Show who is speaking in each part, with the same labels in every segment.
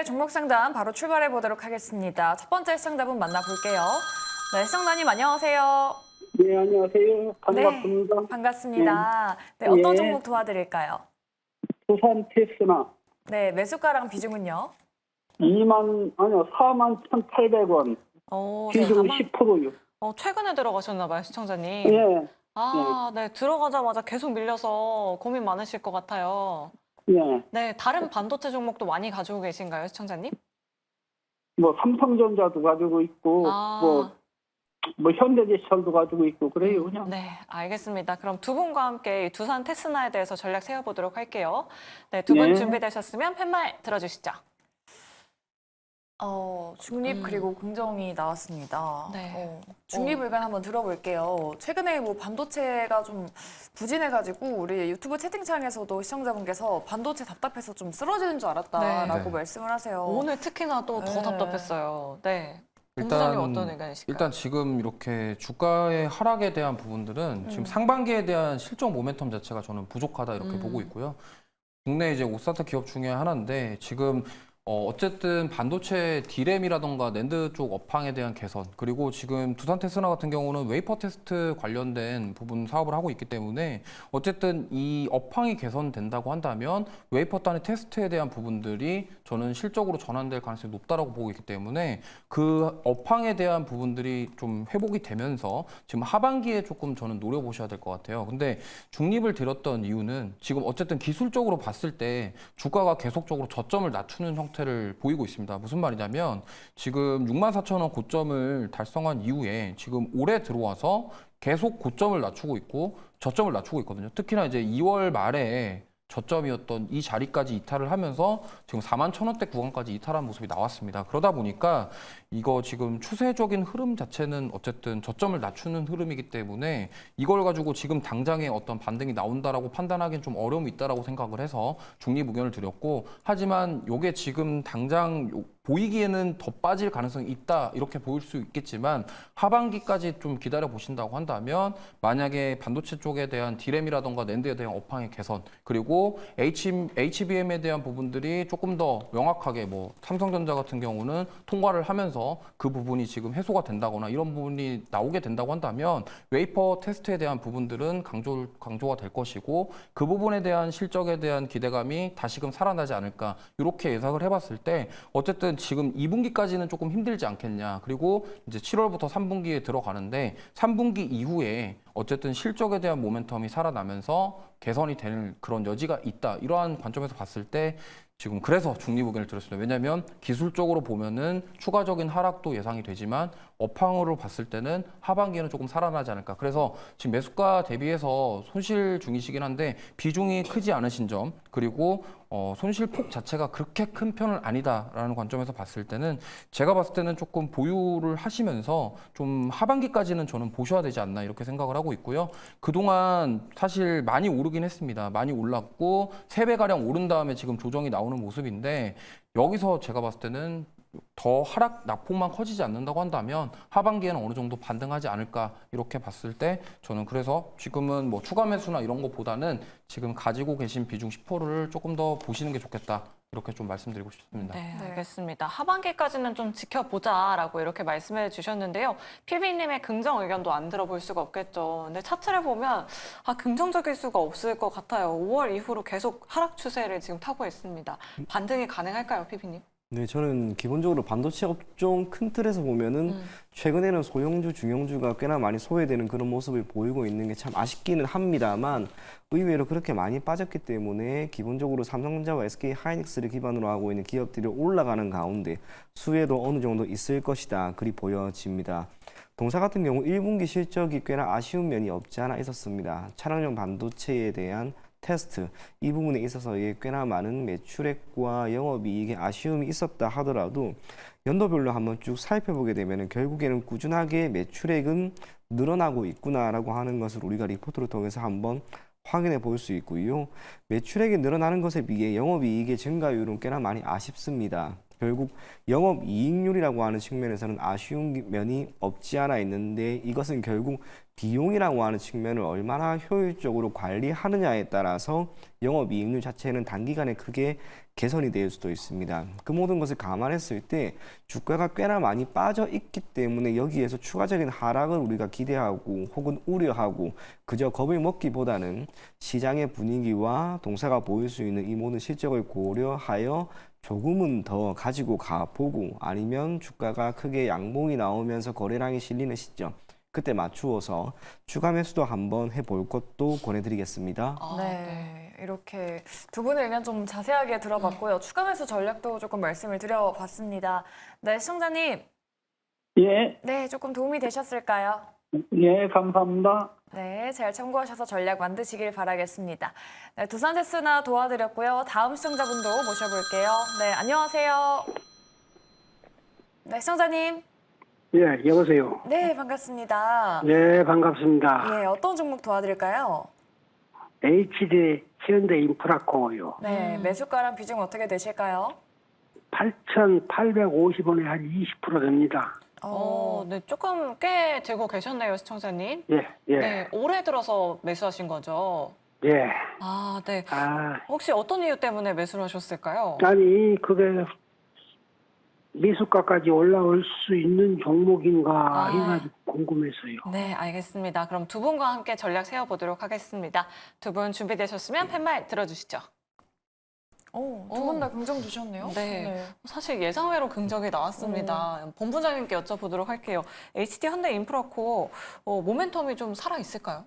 Speaker 1: 오늘의 종목 상담 바로 출발해 보도록 하겠습니다. 첫 번째 시청자분 만나볼게요. 네, 시청자님 안녕하세요.
Speaker 2: 네, 안녕하세요. 반갑습니다.
Speaker 1: 네, 반갑습니다. 네, 어떤 종목 도와드릴까요?
Speaker 2: 부산 테스나
Speaker 1: 네, 매수가랑 비중은요?
Speaker 2: 41,800원. 비중
Speaker 3: 네,
Speaker 2: 10%요.
Speaker 3: 최근에 들어가셨나 봐요, 시청자님.
Speaker 2: 예,
Speaker 3: 네, 들어가자마자 계속 밀려서 고민 많으실 것 같아요.
Speaker 2: 예.
Speaker 3: 네, 다른 반도체 종목도 많이 가지고 계신가요, 시청자님?
Speaker 2: 뭐 삼성전자도 가지고 있고, 뭐 현대제철도 가지고 있고 그래요, 그냥.
Speaker 3: 네, 알겠습니다. 그럼 두 분과 함께 이 두산 테스나에 대해서 전략 세워보도록 할게요. 네, 두 분
Speaker 2: 네.
Speaker 3: 준비되셨으면 팻말 들어주시죠.
Speaker 1: 중립 그리고 긍정이 나왔습니다.
Speaker 3: 네.
Speaker 1: 중립 의견 한번 들어볼게요. 최근에 뭐 반도체가 좀 부진해가지고 우리 유튜브 채팅창에서도 시청자분께서 반도체 답답해서 좀 쓰러지는 줄 알았다라고
Speaker 4: 네.
Speaker 1: 말씀을 하세요.
Speaker 3: 오늘 특히나 또 더
Speaker 1: 네.
Speaker 3: 답답했어요. 네. 본부장님 어떤 의견이실까요?
Speaker 4: 일단 지금 이렇게 주가의 하락에 대한 부분들은 지금 상반기에 대한 실적 모멘텀 자체가 저는 부족하다 이렇게 보고 있고요. 국내 이제 오사타 기업 중에 하나인데 지금 어쨌든 반도체 D램이라던가 낸드 쪽 업황에 대한 개선, 그리고 지금 두산 테스나 같은 경우는 웨이퍼 테스트 관련된 부분 사업을 하고 있기 때문에 어쨌든 이 업황이 개선된다고 한다면 웨이퍼 단의 테스트에 대한 부분들이 저는 실적으로 전환될 가능성이 높다라고 보고 있기 때문에 그 업황에 대한 부분들이 좀 회복이 되면서 지금 하반기에 조금 저는 노려보셔야 될 것 같아요. 근데 중립을 들였던 이유는 지금 어쨌든 기술적으로 봤을 때 주가가 계속적으로 저점을 낮추는 형태를 보이고 있습니다. 무슨 말이냐면 지금 64,000원 고점을 달성한 이후에 지금 올해 들어와서 계속 고점을 낮추고 있고 저점을 낮추고 있거든요. 특히나 이제 2월 말에 저점이었던 이 자리까지 이탈을 하면서 지금 41,000원대 구간까지 이탈한 모습이 나왔습니다. 그러다 보니까 이거 지금 추세적인 흐름 자체는 어쨌든 저점을 낮추는 흐름이기 때문에 이걸 가지고 지금 당장에 어떤 반등이 나온다라고 판단하기는 좀 어려움이 있다라고 생각을 해서 중립 의견을 드렸고, 하지만 이게 지금 당장 보이기에는 더 빠질 가능성이 있다 이렇게 보일 수 있겠지만 하반기까지 좀 기다려 보신다고 한다면 만약에 반도체 쪽에 대한 D램이라던가 낸드에 대한 업황의 개선, 그리고 HBM에 대한 부분들이 조금 더 명확하게 뭐 삼성전자 같은 경우는 통과를 하면서 그 부분이 지금 해소가 된다거나 이런 부분이 나오게 된다고 한다면 웨이퍼 테스트에 대한 부분들은 강조가 될 것이고 그 부분에 대한 실적에 대한 기대감이 다시금 살아나지 않을까 이렇게 예상을 해봤을 때 어쨌든 지금 2분기까지는 조금 힘들지 않겠냐. 그리고 이제 7월부터 3분기에 들어가는데 3분기 이후에 어쨌든 실적에 대한 모멘텀이 살아나면서 개선이 되는 그런 여지가 있다. 이러한 관점에서 봤을 때 지금 그래서 중립 의견을 드렸습니다. 왜냐하면 기술적으로 보면은 추가적인 하락도 예상이 되지만 업황으로 봤을 때는 하반기에는 조금 살아나지 않을까. 그래서 지금 매수가 대비해서 손실 중이시긴 한데 비중이 크지 않으신 점, 그리고 손실폭 자체가 그렇게 큰 편은 아니다라는 관점에서 봤을 때는 제가 봤을 때는 조금 보유를 하시면서 좀 하반기까지는 저는 보셔야 되지 않나 이렇게 생각을 하고 있고요. 그동안 사실 많이 오르긴 했습니다. 많이 올랐고 3배가량 오른 다음에 지금 조정이 나오는 모습인데 여기서 제가 봤을 때는 더 하락 낙폭만 커지지 않는다고 한다면 하반기에는 어느 정도 반등하지 않을까 이렇게 봤을 때 저는 그래서 지금은 뭐 추가 매수나 이런 것보다는 지금 가지고 계신 비중 10%를 조금 더 보시는 게 좋겠다 이렇게 좀 말씀드리고 싶습니다.
Speaker 3: 네, 알겠습니다. 하반기까지는 좀 지켜보자라고 이렇게 말씀해 주셨는데요. 필비님의 긍정 의견도 안 들어볼 수가 없겠죠. 근데 차트를 보면 긍정적일 수가 없을 것 같아요. 5월 이후로 계속 하락 추세를 지금 타고 있습니다. 반등이 가능할까요, 필비님?
Speaker 5: 네, 저는 기본적으로 반도체 업종 큰 틀에서 보면은 최근에는 소형주, 중형주가 꽤나 많이 소외되는 그런 모습을 보이고 있는 게 참 아쉽기는 합니다만 의외로 그렇게 많이 빠졌기 때문에 기본적으로 삼성전자와 SK 하이닉스를 기반으로 하고 있는 기업들이 올라가는 가운데 수혜도 어느 정도 있을 것이다 그리 보여집니다. 동사 같은 경우 1분기 실적이 꽤나 아쉬운 면이 없지 않아 있었습니다. 차량용 반도체에 대한 테스트, 이 부분에 있어서의 꽤나 많은 매출액과 영업이익에 아쉬움이 있었다 하더라도 연도별로 한번 쭉 살펴보게 되면 결국에는 꾸준하게 매출액은 늘어나고 있구나라고 하는 것을 우리가 리포트를 통해서 한번 확인해 볼 수 있고요. 매출액이 늘어나는 것에 비해 영업이익의 증가율은 꽤나 많이 아쉽습니다. 결국 영업이익률이라고 하는 측면에서는 아쉬운 면이 없지 않아 있는데 이것은 결국 비용이라고 하는 측면을 얼마나 효율적으로 관리하느냐에 따라서 영업이익률 자체는 단기간에 크게 개선이 될 수도 있습니다. 그 모든 것을 감안했을 때 주가가 꽤나 많이 빠져 있기 때문에 여기에서 추가적인 하락을 우리가 기대하고 혹은 우려하고 그저 겁을 먹기보다는 시장의 분위기와 동사가 보일 수 있는 이 모든 실적을 고려하여 조금은 더 가지고 가보고 아니면 주가가 크게 양봉이 나오면서 거래량이 실리는 시점 그때 맞추어서 추가 매수도 한번 해볼 것도 권해드리겠습니다.
Speaker 1: 네, 이렇게 두 분의 의견 좀 자세하게 들어봤고요. 추가 매수 전략도 조금 말씀을 드려봤습니다. 네, 시청자님.
Speaker 2: 예,
Speaker 1: 네, 조금 도움이 되셨을까요?
Speaker 2: 예, 감사합니다.
Speaker 1: 네, 잘 참고하셔서 전략 만드시길 바라겠습니다. 네, 두산 테스나 도와드렸고요. 다음 시청자분도 모셔볼게요. 네, 안녕하세요. 네, 시청자님.
Speaker 6: 예, 여보세요.
Speaker 1: 네, 반갑습니다.
Speaker 6: 네, 반갑습니다.
Speaker 1: 예, 어떤 종목 도와드릴까요?
Speaker 6: HD 현대인프라코요.
Speaker 1: 네, 매수가랑 비중 어떻게 되실까요?
Speaker 6: 8,850원에 한 20% 됩니다.
Speaker 3: 네, 조금 꽤 들고 계셨네요, 시청자님.
Speaker 6: 예, 예,
Speaker 3: 네, 올해 들어서 매수하신 거죠?
Speaker 6: 예.
Speaker 3: 아, 네.
Speaker 6: 아,
Speaker 3: 혹시 어떤 이유 때문에 매수를 하셨을까요?
Speaker 6: 아니, 그게 미수가까지 올라올 수 있는 종목인가 해가지고 궁금해서요.
Speaker 3: 네, 알겠습니다. 그럼 두 분과 함께 전략 세워보도록 하겠습니다. 두 분 준비되셨으면 팻말 들어주시죠.
Speaker 1: 두 분 다 긍정 주셨네요.
Speaker 3: 네. 사실 예상외로 긍정이 나왔습니다. 본부장님께 여쭤보도록 할게요. HD 현대인프라코 모멘텀이 좀 살아있을까요?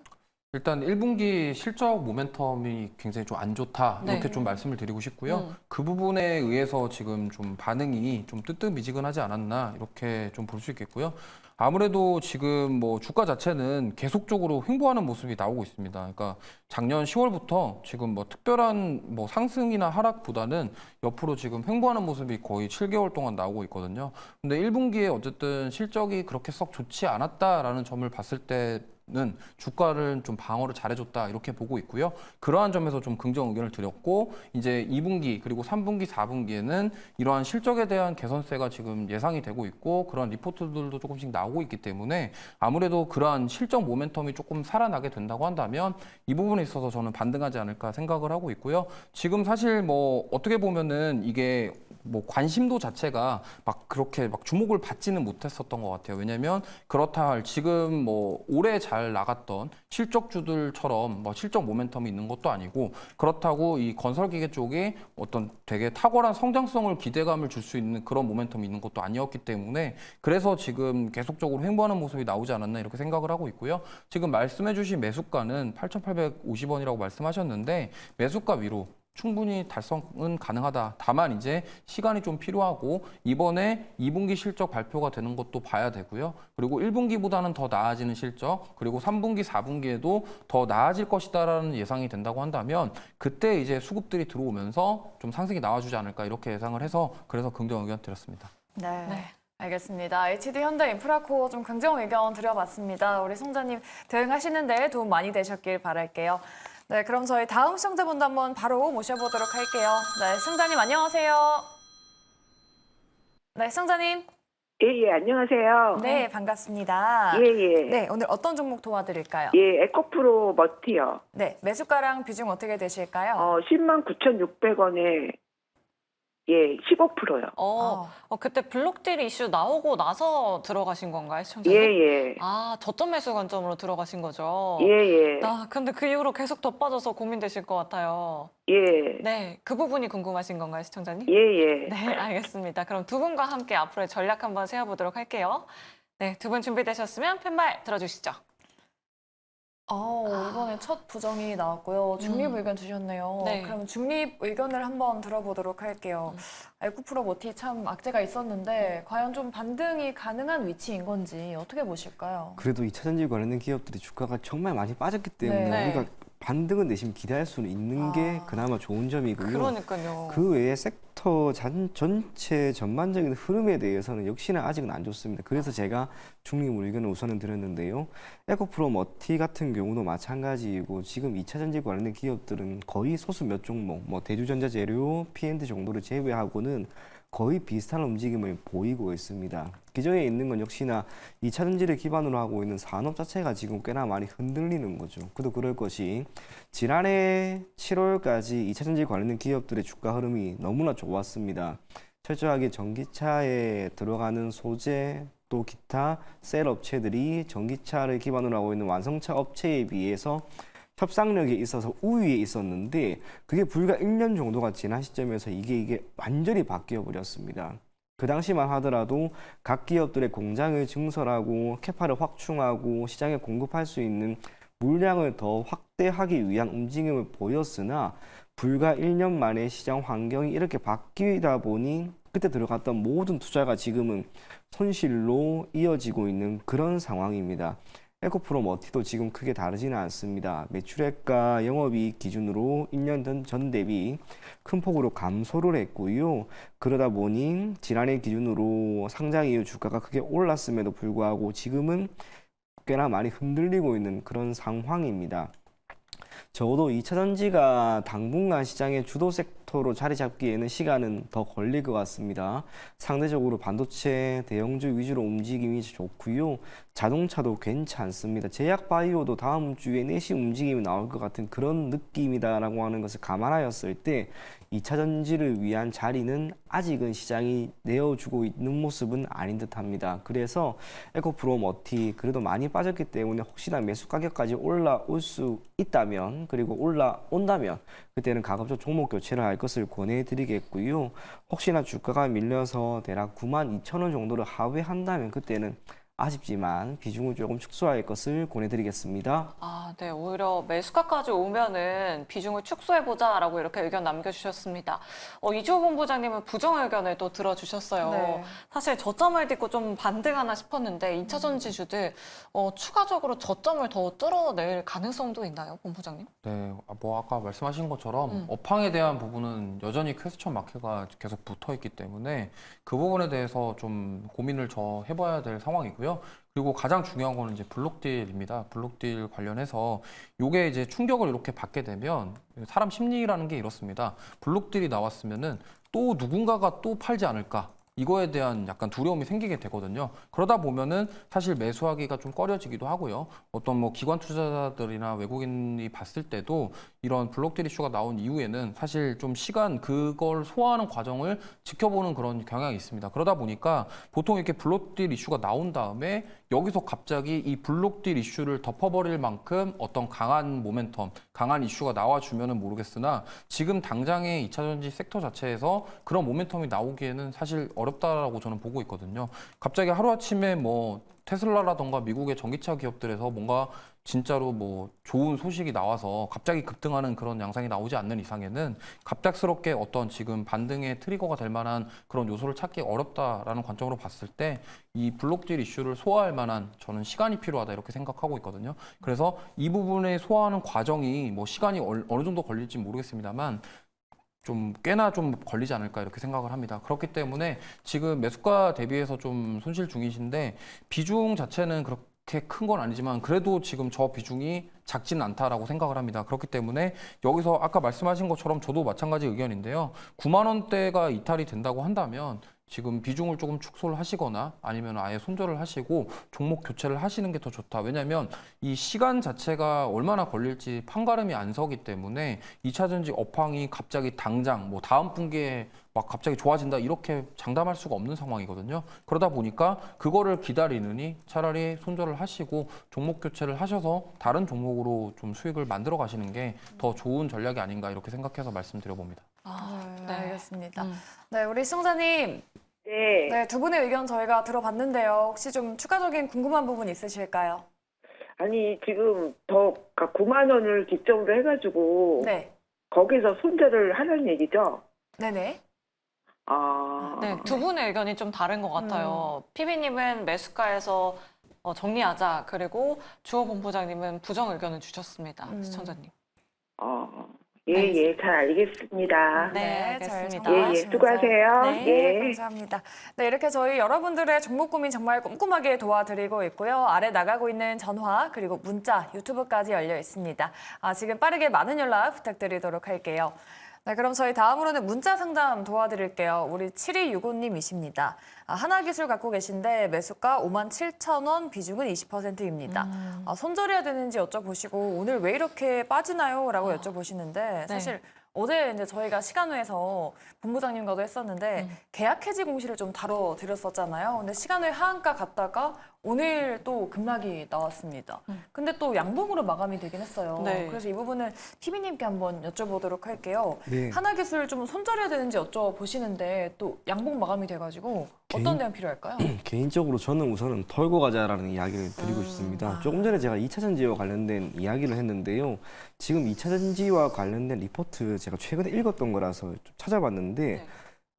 Speaker 4: 일단 1분기 실적 모멘텀이 굉장히 좀 안 좋다 이렇게
Speaker 3: 네.
Speaker 4: 좀 말씀을 드리고 싶고요. 그 부분에 의해서 지금 좀 반응이 좀 뜨뜻미지근하지 않았나 이렇게 좀 볼 수 있겠고요. 아무래도 지금 뭐 주가 자체는 계속적으로 횡보하는 모습이 나오고 있습니다. 그러니까 작년 10월부터 지금 뭐 특별한 뭐 상승이나 하락보다는 옆으로 지금 횡보하는 모습이 거의 7개월 동안 나오고 있거든요. 근데 1분기에 어쨌든 실적이 그렇게 썩 좋지 않았다라는 점을 봤을 때는 주가를 좀 방어를 잘해줬다 이렇게 보고 있고요. 그러한 점에서 좀 긍정 의견을 드렸고 이제 2분기 그리고 3분기, 4분기에는 이러한 실적에 대한 개선세가 지금 예상이 되고 있고 그런 리포트들도 조금씩 나오고 있기 때문에 아무래도 그러한 실적 모멘텀이 조금 살아나게 된다고 한다면 이 부분에 있어서 저는 반등하지 않을까 생각을 하고 있고요. 지금 사실 뭐 어떻게 보면은 이게 뭐 관심도 자체가 막 그렇게 막 주목을 받지는 못했었던 것 같아요. 왜냐하면 그렇다 할 지금 뭐 올해 잘 나갔던 실적주들처럼 뭐 실적 모멘텀이 있는 것도 아니고 그렇다고 이 건설기계 쪽에 어떤 되게 탁월한 성장성을 기대감을 줄 수 있는 그런 모멘텀이 있는 것도 아니었기 때문에 그래서 지금 계속적으로 횡보하는 모습이 나오지 않았나 이렇게 생각을 하고 있고요. 지금 말씀해주신 매수가는 8,850원이라고 말씀하셨는데 매수가 위로 충분히 달성은 가능하다. 다만 이제 시간이 좀 필요하고 이번에 2분기 실적 발표가 되는 것도 봐야 되고요. 그리고 1분기보다는 더 나아지는 실적, 그리고 3분기, 4분기에도 더 나아질 것이다라는 예상이 된다고 한다면 그때 이제 수급들이 들어오면서 좀 상승이 나와주지 않을까 이렇게 예상을 해서 그래서 긍정 의견 드렸습니다.
Speaker 1: 네.
Speaker 3: 네.
Speaker 1: 알겠습니다. HD 현대인프라코 좀 긍정 의견 드려봤습니다. 우리 송자님 대응하시는데 도움 많이 되셨길 바랄게요. 네, 그럼 저희 다음 시청자분도 한번 바로 모셔보도록 할게요. 네, 시청자님 안녕하세요. 네, 시청자님.
Speaker 7: 예, 안녕하세요.
Speaker 1: 네, 반갑습니다.
Speaker 7: 예.
Speaker 1: 네, 오늘 어떤 종목 도와드릴까요?
Speaker 7: 예, 에코프로 머티요.
Speaker 1: 네, 매수가랑 비중 어떻게 되실까요?
Speaker 7: 109,600원에 예, 15%요.
Speaker 3: 그때 블록딜 이슈 나오고 나서 들어가신 건가요, 시청자님?
Speaker 7: 예.
Speaker 3: 아, 저점 매수 관점으로 들어가신 거죠?
Speaker 7: 예.
Speaker 3: 근데 그 이후로 계속 더 빠져서 고민되실 것 같아요.
Speaker 7: 예.
Speaker 3: 네, 그 부분이 궁금하신 건가요, 시청자님?
Speaker 7: 예.
Speaker 3: 네, 알겠습니다. 그럼 두 분과 함께 앞으로의 전략 한번 세워보도록 할게요. 네, 두 분 준비되셨으면 팻말 들어주시죠.
Speaker 1: 이번에 첫 부정이 나왔고요. 중립 의견 주셨네요.
Speaker 3: 네.
Speaker 1: 그럼 중립 의견을 한번 들어보도록 할게요. 에코프로 모티 참 악재가 있었는데 과연 좀 반등이 가능한 위치인 건지 어떻게 보실까요?
Speaker 5: 그래도 2차 전지 관련된 기업들이 주가가 정말 많이 빠졌기 때문에
Speaker 1: 네.
Speaker 5: 우리가 반등은 내심 기대할 수는 있는 게 그나마 좋은 점이고요.
Speaker 3: 그러니까요.
Speaker 5: 그 외에 섹터 전체 전반적인 흐름에 대해서는 역시나 아직은 안 좋습니다. 그래서 제가 중립 의견을 우선은 드렸는데요. 에코프로 머티 같은 경우도 마찬가지이고 지금 2차 전지 관련된 기업들은 거의 소수 몇 종목, 뭐 대주전자재료, P&D 정도를 제외하고는 거의 비슷한 움직임을 보이고 있습니다. 기존에 있는 건 역시나 2차전지를 기반으로 하고 있는 산업 자체가 지금 꽤나 많이 흔들리는 거죠. 그도 그럴 것이 지난해 7월까지 2차전지 관련된 기업들의 주가 흐름이 너무나 좋았습니다. 철저하게 전기차에 들어가는 소재 또 기타 셀 업체들이 전기차를 기반으로 하고 있는 완성차 업체에 비해서 협상력에 있어서 우위에 있었는데 그게 불과 1년 정도가 지난 시점에서 이게 완전히 바뀌어 버렸습니다. 그 당시만 하더라도 각 기업들의 공장을 증설하고 캐파를 확충하고 시장에 공급할 수 있는 물량을 더 확대하기 위한 움직임을 보였으나 불과 1년 만에 시장 환경이 이렇게 바뀌다 보니 그때 들어갔던 모든 투자가 지금은 손실로 이어지고 있는 그런 상황입니다. 에코프로머티도 지금 크게 다르지는 않습니다. 매출액과 영업이익 기준으로 1년 전 대비 큰 폭으로 감소를 했고요. 그러다 보니 지난해 기준으로 상장 이후 주가가 크게 올랐음에도 불구하고 지금은 꽤나 많이 흔들리고 있는 그런 상황입니다. 적어도 2차전지가 당분간 시장의 주도 섹터로 자리 잡기에는 시간은 더 걸릴 것 같습니다. 상대적으로 반도체, 대형주 위주로 움직임이 좋고요. 자동차도 괜찮습니다. 제약바이오도 다음 주에 내시 움직임이 나올 것 같은 그런 느낌이다라고 하는 것을 감안하였을 때 2차전지를 위한 자리는 아직은 시장이 내어주고 있는 모습은 아닌 듯합니다. 그래서 에코프로머티 그래도 많이 빠졌기 때문에 혹시나 매수 가격까지 올라올 수 있다면 그리고 올라온다면 그때는 가급적 종목 교체를 할 것을 권해드리겠고요. 혹시나 주가가 밀려서 대략 92,000원 정도를 하회한다면 그때는 아쉽지만 비중을 조금 축소할 것을 권해드리겠습니다.
Speaker 3: 아, 네. 오히려 매수가까지 오면은 비중을 축소해보자라고 이렇게 의견 남겨주셨습니다. 이주호 본부장님은 부정 의견을 또 들어주셨어요.
Speaker 1: 네.
Speaker 3: 사실 저점을 딛고 좀 반등하나 싶었는데 2차전지주들 추가적으로 저점을 더 뚫어낼 가능성도 있나요, 본부장님?
Speaker 4: 네, 뭐 아까 말씀하신 것처럼 업황에 대한 부분은 여전히 퀘스천 마크가 계속 붙어 있기 때문에 그 부분에 대해서 좀 고민을 저 해봐야 될 상황이고요. 그리고 가장 중요한 거는 이제 블록딜입니다. 블록딜 관련해서 요게 이제 충격을 이렇게 받게 되면 사람 심리라는 게 이렇습니다. 블록딜이 나왔으면은 또 누군가가 또 팔지 않을까? 이거에 대한 약간 두려움이 생기게 되거든요. 그러다 보면은 사실 매수하기가 좀 꺼려지기도 하고요. 어떤 뭐 기관 투자자들이나 외국인이 봤을 때도 이런 블록딜 이슈가 나온 이후에는 사실 좀 시간 그걸 소화하는 과정을 지켜보는 그런 경향이 있습니다. 그러다 보니까 보통 이렇게 블록딜 이슈가 나온 다음에 여기서 갑자기 이 블록딜 이슈를 덮어버릴 만큼 어떤 강한 모멘텀, 강한 이슈가 나와주면은 모르겠으나 지금 당장의 2차전지 섹터 자체에서 그런 모멘텀이 나오기에는 사실 어렵다라고 저는 보고 있거든요. 갑자기 하루아침에 뭐 테슬라라던가 미국의 전기차 기업들에서 뭔가 진짜로 뭐 좋은 소식이 나와서 갑자기 급등하는 그런 양상이 나오지 않는 이상에는 갑작스럽게 어떤 지금 반등의 트리거가 될 만한 그런 요소를 찾기 어렵다라는 관점으로 봤을 때 이 블록딜 이슈를 소화할 만한 저는 시간이 필요하다 이렇게 생각하고 있거든요. 그래서 이 부분에 소화하는 과정이 뭐 시간이 어느 정도 걸릴지 모르겠습니다만 좀 꽤나 좀 걸리지 않을까 이렇게 생각을 합니다. 그렇기 때문에 지금 매수가 대비해서 좀 손실 중이신데 비중 자체는 그렇게 큰 건 아니지만 그래도 지금 저 비중이 작지는 않다라고 생각을 합니다. 그렇기 때문에 여기서 아까 말씀하신 것처럼 저도 마찬가지 의견인데요. 9만 원대가 이탈이 된다고 한다면 지금 비중을 조금 축소를 하시거나 아니면 아예 손절을 하시고 종목 교체를 하시는 게 더 좋다. 왜냐하면 이 시간 자체가 얼마나 걸릴지 판가름이 안 서기 때문에 2차전지 업황이 갑자기 당장 뭐 다음 분기에 막 갑자기 좋아진다 이렇게 장담할 수가 없는 상황이거든요. 그러다 보니까 그거를 기다리느니 차라리 손절을 하시고 종목 교체를 하셔서 다른 종목으로 좀 수익을 만들어 가시는 게 더 좋은 전략이 아닌가 이렇게 생각해서 말씀드려봅니다.
Speaker 1: 네, 알겠습니다. 네, 우리 시청자님.
Speaker 7: 네.
Speaker 1: 네, 두 분의 의견 저희가 들어봤는데요. 혹시 좀 추가적인 궁금한 부분 있으실까요?
Speaker 7: 아니, 지금 그러니까 9만 원을 기점으로 해가지고
Speaker 1: 네.
Speaker 7: 거기서 손절을 하는 얘기죠?
Speaker 1: 네네.
Speaker 7: 아,
Speaker 3: 네, 두 분의 의견이 좀 다른 것 같아요. PB님은 매수가에서 정리하자. 그리고 주호 본부장님은 부정 의견을 주셨습니다. 시청자님.
Speaker 7: 예, 잘 알겠습니다.
Speaker 3: 네,
Speaker 1: 잘
Speaker 3: 알겠습니다.
Speaker 1: 정리하시면서.
Speaker 7: 수고하세요.
Speaker 3: 네,
Speaker 7: 예.
Speaker 1: 감사합니다. 네, 이렇게 저희 여러분들의 종목 고민 정말 꼼꼼하게 도와드리고 있고요. 아래 나가고 있는 전화 그리고 문자, 유튜브까지 열려 있습니다. 지금 빠르게 많은 연락 부탁드리도록 할게요. 네, 그럼 저희 다음으로는 문자 상담 도와드릴게요. 우리 7265님이십니다. 하나기술 갖고 계신데 매수가 57,000원, 비중은 20%입니다. 손절해야 되는지 여쭤보시고 오늘 왜 이렇게 빠지나요? 라고 여쭤보시는데 사실 어제 이제 저희가 시간회에서 본부장님과도 했었는데 계약 해지 공시를 좀 다뤄드렸었잖아요. 근데 시간회 하한가 갔다가 오늘 또 급락이 나왔습니다. 근데 또 양봉으로 마감이 되긴 했어요.
Speaker 3: 네.
Speaker 1: 그래서 이 부분은 PB님께 한번 여쭤보도록 할게요.
Speaker 5: 네.
Speaker 1: 하나기술 좀 손절해야 되는지 여쭤보시는데 또 양봉 마감이 돼가지고 어떤 대응 필요할까요?
Speaker 5: 개인적으로 저는 우선은 털고 가자라는 이야기를 드리고 싶습니다. 조금 전에 제가 2차 전지와 관련된 이야기를 했는데요. 지금 2차 전지와 관련된 리포트 제가 최근에 읽었던 거라서 좀 찾아봤는데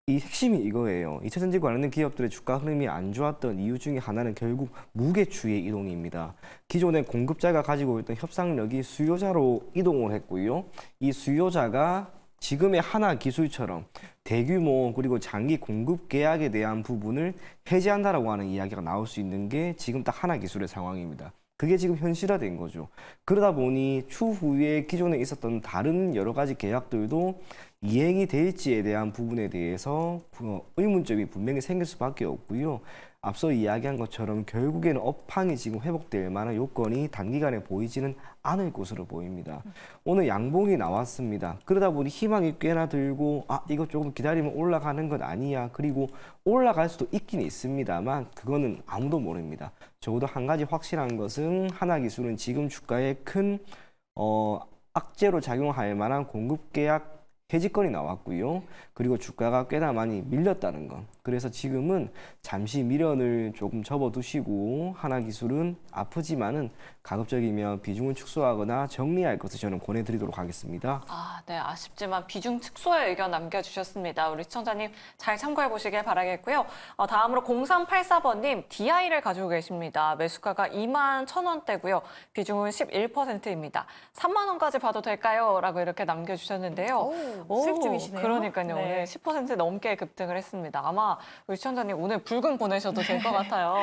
Speaker 5: 이 핵심이 이거예요. 2차 전지 관련된 기업들의 주가 흐름이 안 좋았던 이유 중에 하나는 결국 무게추의 이동입니다. 기존의 공급자가 가지고 있던 협상력이 수요자로 이동을 했고요. 이 수요자가 지금의 하나 기술처럼 대규모 그리고 장기 공급 계약에 대한 부분을 해지한다라고 하는 이야기가 나올 수 있는 게 지금 딱 하나 기술의 상황입니다. 그게 지금 현실화된 거죠. 그러다 보니 추후에 기존에 있었던 다른 여러 가지 계약들도 이행이 될지에 대한 부분에 대해서 의문점이 분명히 생길 수밖에 없고요. 앞서 이야기한 것처럼 결국에는 업황이 지금 회복될 만한 요건이 단기간에 보이지는 않을 것으로 보입니다. 오늘 양봉이 나왔습니다. 그러다 보니 희망이 꽤나 들고 이거 조금 기다리면 올라가는 것 아니야. 그리고 올라갈 수도 있긴 있습니다만 그거는 아무도 모릅니다. 적어도 한 가지 확실한 것은 하나기술은 지금 주가에 큰 악재로 작용할 만한 공급 계약 해지건이 나왔고요. 그리고 주가가 꽤나 많이 밀렸다는 것. 그래서 지금은 잠시 미련을 조금 접어두시고 하나기술은 아프지만은 가급적이면 비중을 축소하거나 정리할 것을 저는 권해드리도록 하겠습니다.
Speaker 3: 네, 아쉽지만 비중 축소의 의견 남겨주셨습니다. 우리 시청자님 잘 참고해 보시길 바라겠고요. 다음으로 0384번님, DI를 가지고 계십니다. 매수가가 21,000원대고요. 비중은 11%입니다. 3만 원까지 봐도 될까요? 라고 이렇게 남겨주셨는데요.
Speaker 1: 수익 중이시네요.
Speaker 3: 그러니까요.
Speaker 1: 네.
Speaker 3: 오늘 10% 넘게 급등을 했습니다. 아마 우리 시청자님 오늘 붉은 보내셔도 될 것 같아요.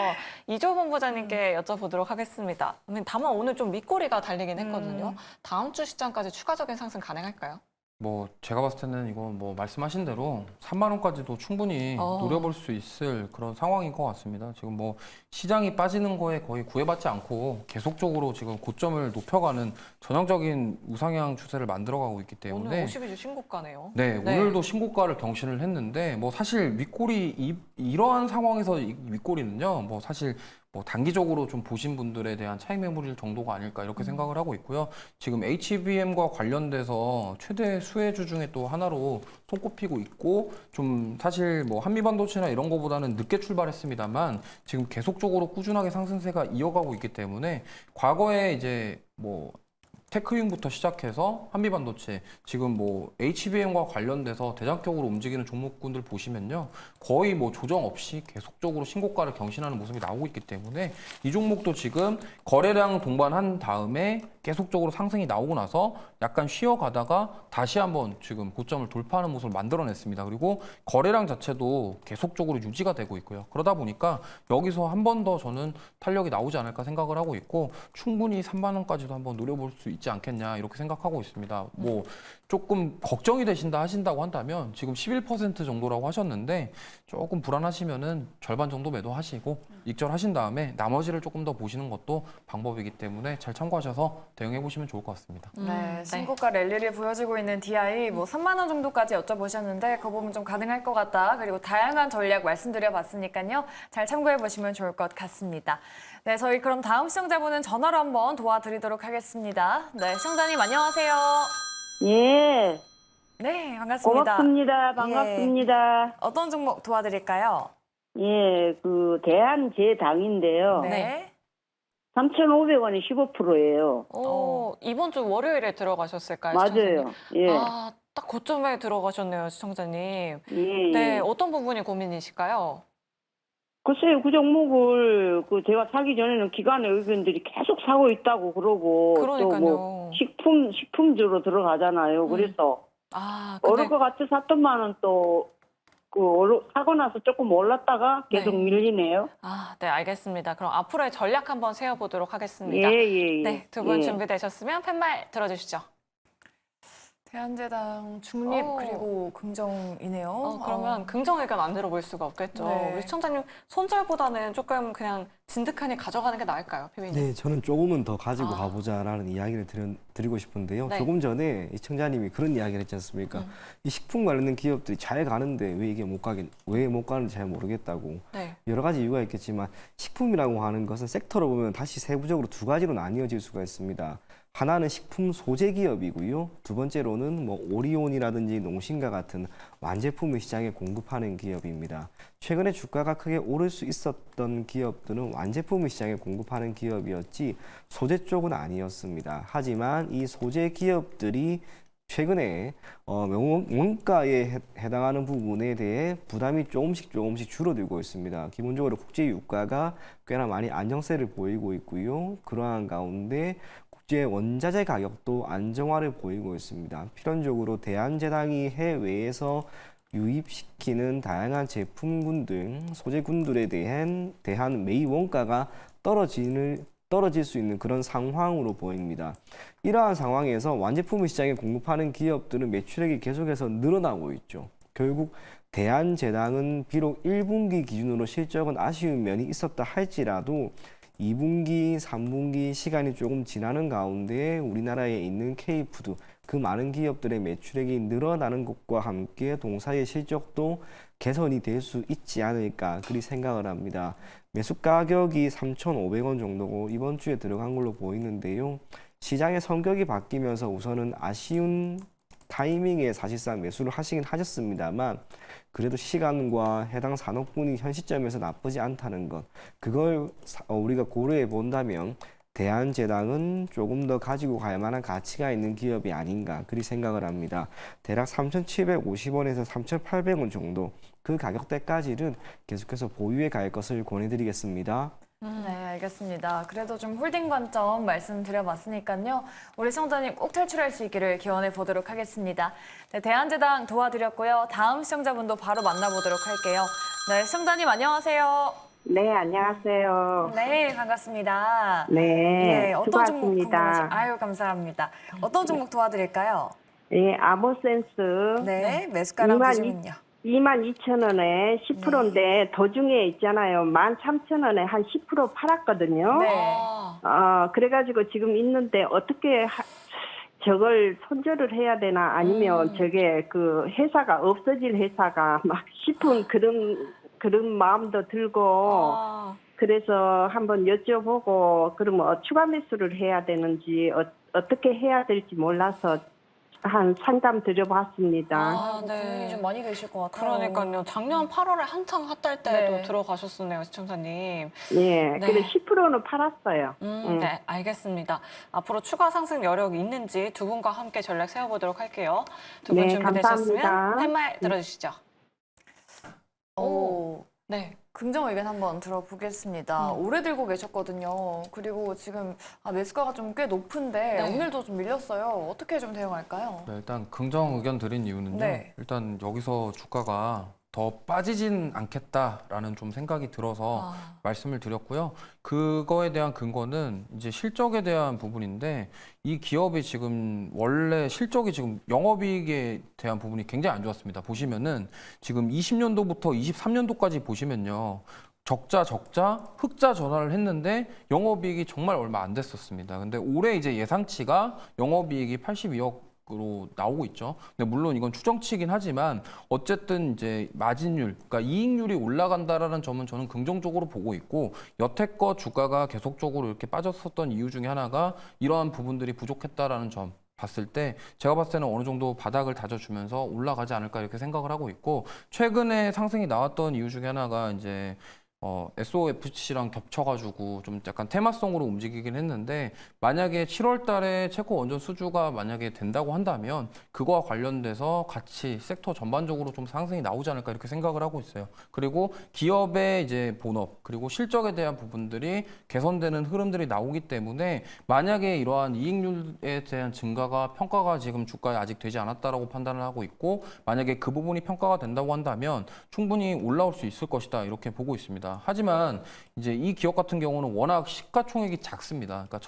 Speaker 3: 이조 본부장님께 여쭤보도록 하겠습니다. 다만 오늘 좀 밑꼬리가 달리긴 했거든요. 다음 주 시장까지 추가적인 상승 가능할까요?
Speaker 4: 뭐 제가 봤을 때는 이건 뭐 말씀하신 대로 3만 원까지도 충분히 노려볼 수 있을 그런 상황인 것 같습니다. 지금 뭐 시장이 빠지는 거에 거의 구애받지 않고 계속적으로 지금 고점을 높여가는 전형적인 우상향 추세를 만들어가고 있기 때문에
Speaker 3: 오늘 52주 신고가네요.
Speaker 4: 네, 오늘도 신고가를 경신을 했는데 뭐 사실 윗골이 이러한 상황에서 이 윗골이는요. 뭐 사실 뭐 단기적으로 좀 보신 분들에 대한 차익 매물일 정도가 아닐까 이렇게 생각을 하고 있고요. 지금 HBM과 관련돼서 최대 수혜주 중에 또 하나로 손꼽히고 있고 좀 사실 뭐 한미반도체나 이런 거보다는 늦게 출발했습니다만 지금 계속적으로 꾸준하게 상승세가 이어가고 있기 때문에 과거에 이제 뭐 테크윙부터 시작해서 한미반도체 지금 뭐 HBM과 관련돼서 대장격으로 움직이는 종목군들 보시면요 거의 뭐 조정 없이 계속적으로 신고가를 경신하는 모습이 나오고 있기 때문에 이 종목도 지금 거래량 동반한 다음에 계속적으로 상승이 나오고 나서 약간 쉬어가다가 다시 한번 지금 고점을 돌파하는 모습을 만들어냈습니다. 그리고 거래량 자체도 계속적으로 유지가 되고 있고요. 그러다 보니까 여기서 한 번 더 저는 탄력이 나오지 않을까 생각을 하고 있고 충분히 3만 원까지도 한번 노려볼 수 있지 않겠냐 이렇게 생각하고 있습니다. 뭐 조금 걱정이 되신다 하신다고 한다면 지금 11% 정도라고 하셨는데 조금 불안하시면은 절반 정도 매도하시고 익절하신 다음에 나머지를 조금 더 보시는 것도 방법이기 때문에 잘 참고하셔서 대응해 보시면 좋을 것 같습니다.
Speaker 1: 네, 신고가 랠리를 보여주고 있는 DI 뭐 3만 원 정도까지 여쭤보셨는데 그 부분 좀 가능할 것 같다. 그리고 다양한 전략 말씀드려봤으니까요. 잘 참고해 보시면 좋을 것 같습니다. 네, 저희 그럼 다음 시청자분은 전화로 한번 도와드리도록 하겠습니다. 네, 시청자님 안녕하세요.
Speaker 8: 예,
Speaker 1: 네, 반갑습니다.
Speaker 8: 고맙습니다. 반갑습니다.
Speaker 1: 어떤 종목 도와드릴까요?
Speaker 8: 예, 그 대한제당인데요.
Speaker 1: 네.
Speaker 8: 3,500원이 15%예요.
Speaker 3: 이번 주 월요일에 들어가셨을까요?
Speaker 8: 맞아요. 예,
Speaker 3: 딱 고점에 들어가셨네요, 시청자님.
Speaker 8: 예,
Speaker 3: 네,
Speaker 8: 예.
Speaker 3: 어떤 부분이 고민이실까요?
Speaker 8: 글쎄요, 그 종목을 제가 사기 전에는 기관의 의견들이 계속 사고 있다고 그러고
Speaker 3: 그러니까요.
Speaker 8: 또 뭐 식품주로 들어가잖아요. 그래서
Speaker 3: 근데
Speaker 8: 오를 것 같아 샀더만은 또 사고 나서 조금 올랐다가 계속 밀리네요.
Speaker 3: 네, 알겠습니다. 그럼 앞으로의 전략 한번 세워보도록 하겠습니다.
Speaker 8: 예, 예, 예.
Speaker 3: 네, 두 분
Speaker 8: 예.
Speaker 3: 준비되셨으면 팻말 들어주시죠.
Speaker 1: 대한제당 중립
Speaker 3: 어.
Speaker 1: 그리고 긍정이네요.
Speaker 3: 그러면 긍정 의견 안 들어볼 수가 없겠죠.
Speaker 1: 네.
Speaker 3: 우리 시청자님 손절보다는 조금 그냥 진득하니 가져가는 게 나을까요, 피비님?
Speaker 5: 네, 저는 조금은 더 가지고
Speaker 3: 아.
Speaker 5: 가보자라는 이야기를 드리고 싶은데요.
Speaker 3: 네.
Speaker 5: 조금 전에 이 청자님이 그런 이야기를 했지 않습니까? 이 식품 관련된 기업들이 잘 가는데 왜 이게 왜 못 가는지 잘 모르겠다고.
Speaker 3: 네.
Speaker 5: 여러 가지 이유가 있겠지만 식품이라고 하는 것은 섹터로 보면 다시 세부적으로 두 가지로 나뉘어질 수가 있습니다. 하나는 식품 소재 기업이고요. 두 번째로는 뭐 오리온이라든지 농심과 같은 완제품을 시장에 공급하는 기업입니다. 최근에 주가가 크게 오를 수 있었던 기업들은 완제품을 시장에 공급하는 기업이었지 소재 쪽은 아니었습니다. 하지만 이 소재 기업들이 최근에 원가에 해당하는 부분에 대해 부담이 조금씩 줄어들고 있습니다. 기본적으로 국제 유가가 꽤나 많이 안정세를 보이고 있고요. 그러한 가운데 국제 원자재 가격도 안정화를 보이고 있습니다. 필연적으로 대한제당이 해외에서 유입시키는 다양한 제품군들, 소재군들에 대한 매입 원가가 떨어질 수 있는 그런 상황으로 보입니다. 이러한 상황에서 완제품을 시장에 공급하는 기업들은 매출액이 계속해서 늘어나고 있죠. 결국 대한제당은 비록 1분기 기준으로 실적은 아쉬운 면이 있었다 할지라도 2분기, 3분기 시간이 조금 지나는 가운데 우리나라에 있는 K푸드, 그 많은 기업들의 매출액이 늘어나는 것과 함께 동사의 실적도 개선이 될 수 있지 않을까 그리 생각을 합니다. 매수 가격이 3,500원 정도고 이번 주에 들어간 걸로 보이는데요. 시장의 성격이 바뀌면서 우선은 아쉬운 타이밍에 사실상 매수를 하시긴 하셨습니다만 그래도 시간과 해당 산업군이 현 시점에서 나쁘지 않다는 것, 그걸 우리가 고려해 본다면 대한제당은 조금 더 가지고 갈 만한 가치가 있는 기업이 아닌가 그리 생각을 합니다. 대략 3,750원에서 3,800원 정도 그 가격대까지는 계속해서 보유해 갈 것을 권해드리겠습니다.
Speaker 1: 네, 알겠습니다. 그래도 좀 홀딩 관점 말씀드려봤으니까요. 우리 시청자님 꼭 탈출할 수 있기를 기원해 보도록 하겠습니다. 네, 대한제당 도와드렸고요. 다음 시청자분도 바로 만나보도록 할게요. 네, 시청자님 안녕하세요.
Speaker 8: 네, 안녕하세요.
Speaker 1: 네, 반갑습니다.
Speaker 8: 네,
Speaker 1: 예, 어떤 종목
Speaker 8: 수고하십니다.
Speaker 1: 아유, 감사합니다. 어떤 종목 도와드릴까요?
Speaker 8: 예, 아모센스
Speaker 1: 네, 매수가랑
Speaker 8: 22,000
Speaker 1: 비중은요?
Speaker 8: 22,000원에 10%인데 도중에 있잖아요. 13,000원에 한 10% 팔았거든요.
Speaker 1: 네.
Speaker 8: 그래가지고 지금 있는데 어떻게 저걸 손절을 해야 되나 아니면 저게 그 회사가 없어질 회사가 막 싶은 그런 마음도 들고 그래서 한번 여쭤보고 그러면 추가 매수를 해야 되는지 어떻게 해야 될지 몰라서 한 상담 드려봤습니다.
Speaker 1: 고민이 좀 많이 되실 것 같아요.
Speaker 3: 그러니까요. 작년 8월에 한창 핫할 때도
Speaker 1: 네.
Speaker 3: 들어가셨었네요, 시청자님.
Speaker 8: 예,
Speaker 3: 네.
Speaker 8: 그래 10%는 팔았어요.
Speaker 3: 네, 알겠습니다. 앞으로 추가 상승 여력이 있는지 두 분과 함께 전략 세워보도록 할게요. 두 분
Speaker 8: 네,
Speaker 3: 준비되셨으면
Speaker 8: 감사합니다.
Speaker 3: 할 말 들어주시죠.
Speaker 1: 오,
Speaker 3: 네.
Speaker 1: 긍정 의견 한번 들어보겠습니다. 오래 들고 계셨거든요. 그리고 지금 매수가가 좀 꽤 높은데
Speaker 3: 네.
Speaker 1: 오늘도 좀 밀렸어요. 어떻게 좀 대응할까요?
Speaker 4: 네, 일단 긍정 의견 드린 이유는요.
Speaker 1: 네.
Speaker 4: 일단 여기서 주가가 더 빠지진 않겠다라는 좀 생각이 들어서 말씀을 드렸고요. 그거에 대한 근거는 이제 실적에 대한 부분인데 이 기업이 지금 원래 실적이 지금 영업이익에 대한 부분이 굉장히 안 좋았습니다. 보시면은 지금 20년도부터 23년도까지 보시면요. 적자, 흑자 전환을 했는데 영업이익이 정말 얼마 안 됐었습니다. 근데 올해 이제 예상치가 영업이익이 82억으로 나오고 있죠. 근데 물론 이건 추정치긴 하지만 어쨌든 이제 마진율, 그러니까 이익률이 올라간다라는 점은 저는 긍정적으로 보고 있고 여태껏 주가가 계속적으로 이렇게 빠졌었던 이유 중에 하나가 이러한 부분들이 부족했다라는 점. 봤을 때 제가 봤을 때는 어느 정도 바닥을 다져주면서 올라가지 않을까 이렇게 생각을 하고 있고 최근에 상승이 나왔던 이유 중에 하나가 이제 SOFC랑 겹쳐가지고 좀 약간 테마성으로 움직이긴 했는데 만약에 7월 달에 체코 원전 수주가 만약에 된다고 한다면 그거와 관련돼서 같이 섹터 전반적으로 좀 상승이 나오지 않을까 이렇게 생각을 하고 있어요. 그리고 기업의 이제 본업 그리고 실적에 대한 부분들이 개선되는 흐름들이 나오기 때문에 만약에 이러한 이익률에 대한 증가가 평가가 지금 주가에 아직 되지 않았다라고 판단을 하고 있고 만약에 그 부분이 평가가 된다고 한다면 충분히 올라올 수 있을 것이다 이렇게 보고 있습니다. 하지만 이제 이 기업 같은 경우는 워낙 시가총액이 작습니다. 그러니까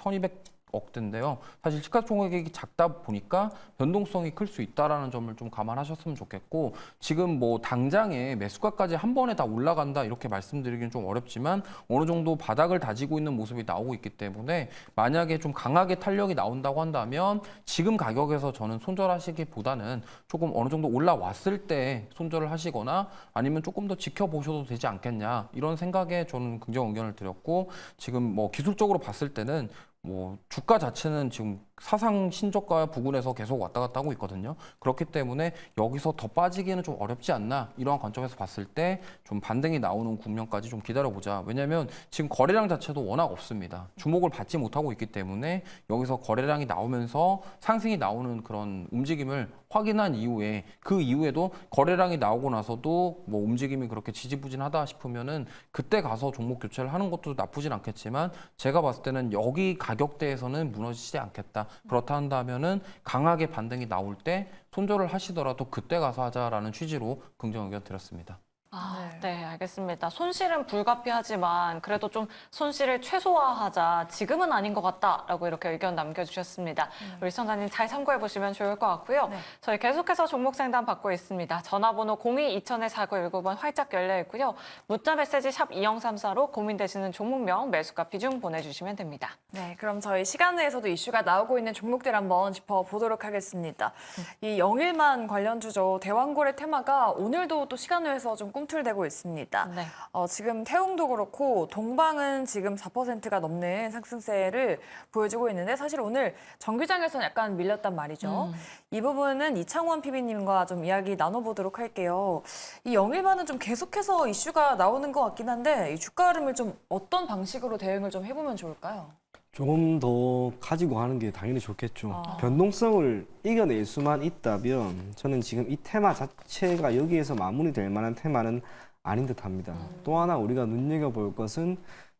Speaker 4: 억대인데요. 사실 시가총액이 작다 보니까 변동성이 클 수 있다라는 점을 좀 감안하셨으면 좋겠고, 지금 뭐 당장에 매수가까지 한 번에 다 올라간다 이렇게 말씀드리기는 좀 어렵지만 어느 정도 바닥을 다지고 있는 모습이 나오고 있기 때문에 만약에 좀 강하게 탄력이 나온다고 한다면 지금 가격에서 저는 손절하시기보다는 조금 어느 정도 올라왔을 때 손절을 하시거나 아니면 조금 더 지켜보셔도 되지 않겠냐, 이런 생각에 저는 긍정 의견을 드렸고, 지금 뭐 기술적으로 봤을 때는 뭐 주가 자체는 지금 사상 신저가 부근에서 계속 왔다 갔다 하고 있거든요. 그렇기 때문에 여기서 더 빠지기는 좀 어렵지 않나, 이러한 관점에서 봤을 때 좀 반등이 나오는 국면까지 좀 기다려보자. 왜냐하면 지금 거래량 자체도 워낙 없습니다. 주목을 받지 못하고 있기 때문에 여기서 거래량이 나오면서 상승이 나오는 그런 움직임을 확인한 이후에, 그 이후에도 거래량이 나오고 나서도 뭐 움직임이 그렇게 지지부진하다 싶으면은 그때 가서 종목 교체를 하는 것도 나쁘진 않겠지만, 제가 봤을 때는 여기 가격대에서는 무너지지 않겠다. 그렇다 한다면은 강하게 반등이 나올 때 손절을 하시더라도 그때 가서 하자라는 취지로 긍정 의견 드렸습니다.
Speaker 3: 네, 알겠습니다. 손실은 불가피하지만 그래도 좀 손실을 최소화하자. 지금은 아닌 것 같다라고 이렇게 의견 남겨주셨습니다. 우리 시청자님 잘 참고해 보시면 좋을 것 같고요.
Speaker 1: 네.
Speaker 3: 저희 계속해서 종목 상담 받고 있습니다. 전화번호 02-2000-4919번 활짝 열려 있고요. 문자 메시지 샵 2034로 고민되시는 종목명, 매수가 비중 보내주시면 됩니다.
Speaker 1: 네, 그럼 저희 시간 내에서도 이슈가 나오고 있는 종목들 한번 짚어보도록 하겠습니다. 이 영일만 관련주죠. 대왕고래 테마가 오늘도 또 시간 내에서 좀 꿈틀대고 있습니다.
Speaker 3: 네.
Speaker 1: 지금 태웅도 그렇고 동방은 지금 4%가 넘는 상승세를 보여주고 있는데, 사실 오늘 정규장에서는 약간 밀렸단 말이죠. 이 부분은 이창원 PB님과 좀 이야기 나눠보도록 할게요. 이 영일만은 좀 계속해서 이슈가 나오는 것 같긴 한데, 이 주가 흐름을 좀 어떤 방식으로 대응을 좀 해보면 좋을까요?
Speaker 5: 조금 더 가지고 가는 게 당연히 좋겠죠. 변동성을 이겨낼 수만 있다면 저는 지금 이 테마 자체가 여기에서 마무리될 만한 테마는 아닌 듯합니다. 또 하나 우리가 눈여겨볼 것은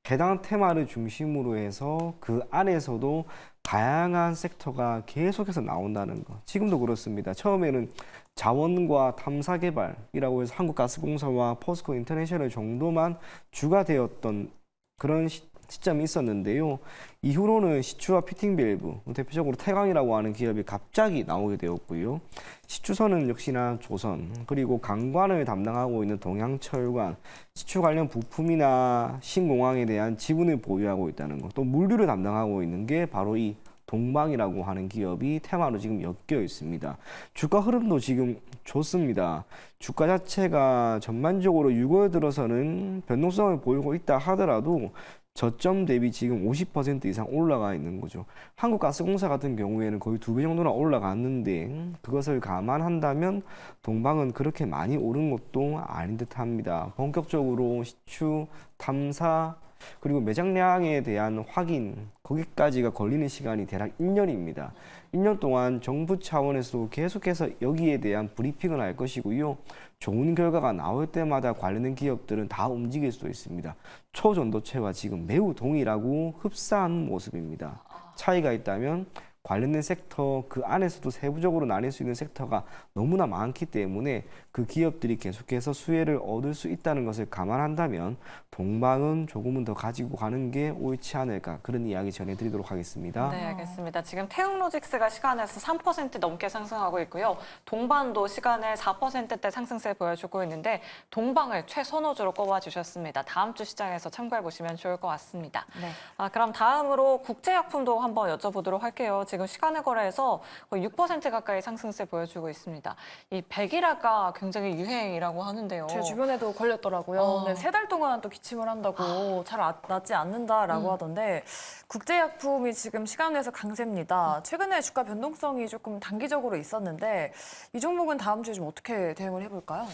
Speaker 5: 해당 테마를 중심으로 해서 그 안에서도 다양한 섹터가 계속해서 나온다는 거. 지금도 그렇습니다. 처음에는 자원과 탐사개발이라고 해서 한국가스공사와 포스코 인터내셔널 정도만 주가 되었던 그런 시점이 있었는데요. 이후로는 시추와 피팅 밸브, 대표적으로 태광이라고 하는 기업이 갑자기 나오게 되었고요. 시추선은 역시나 조선, 그리고 강관을 담당하고 있는 동양철관, 시추 관련 부품이나 신공항에 대한 지분을 보유하고 있다는 것, 또 물류를 담당하고 있는 게 바로 이 동방이라고 하는 기업이 테마로 지금 엮여 있습니다. 주가 흐름도 지금 좋습니다. 주가 자체가 전반적으로 6월 들어서는 변동성을 보이고 있다 하더라도 저점 대비 지금 50% 이상 올라가 있는 거죠. 한국가스공사 같은 경우에는 거의 2배 정도나 올라갔는데, 그것을 감안한다면 동방은 그렇게 많이 오른 것도 아닌 듯합니다. 본격적으로 시추, 탐사, 그리고 매장량에 대한 확인, 거기까지가 걸리는 시간이 대략 1년입니다. 1년 동안 정부 차원에서도 계속해서 여기에 대한 브리핑을 할 것이고요. 좋은 결과가 나올 때마다 관련된 기업들은 다 움직일 수도 있습니다. 초전도체와 지금 매우 동일하고 흡사한 모습입니다. 차이가 있다면 관련된 섹터, 그 안에서도 세부적으로 나뉠 수 있는 섹터가 너무나 많기 때문에 그 기업들이 계속해서 수혜를 얻을 수 있다는 것을 감안한다면 동방은 조금은 더 가지고 가는 게 옳지 않을까, 그런 이야기 전해드리도록 하겠습니다.
Speaker 3: 네, 알겠습니다. 지금 태웅로직스가 시간에서 3% 넘게 상승하고 있고요. 동반도 시간에 4%대 상승세 보여주고 있는데, 동방을 최선호주로 꼽아주셨습니다. 다음 주 시장에서 참고해보시면 좋을 것 같습니다.
Speaker 1: 네.
Speaker 3: 그럼 다음으로 국제약품도 한번 여쭤보도록 할게요. 지금 시간의 거래에서 거의 6% 가까이 상승세 보여주고 있습니다. 이 백일화가 굉장히 유행이라고 하는데요.
Speaker 1: 제 주변에도 걸렸더라고요. 근데 3달 동안 또 기침을 한다고 잘 낫지 않는다라고 하던데, 국제약품이 지금 시간에서 강세입니다. 최근에 주가 변동성이 조금 단기적으로 있었는데, 이 종목은 다음 주에 좀 어떻게 대응을 해볼까요?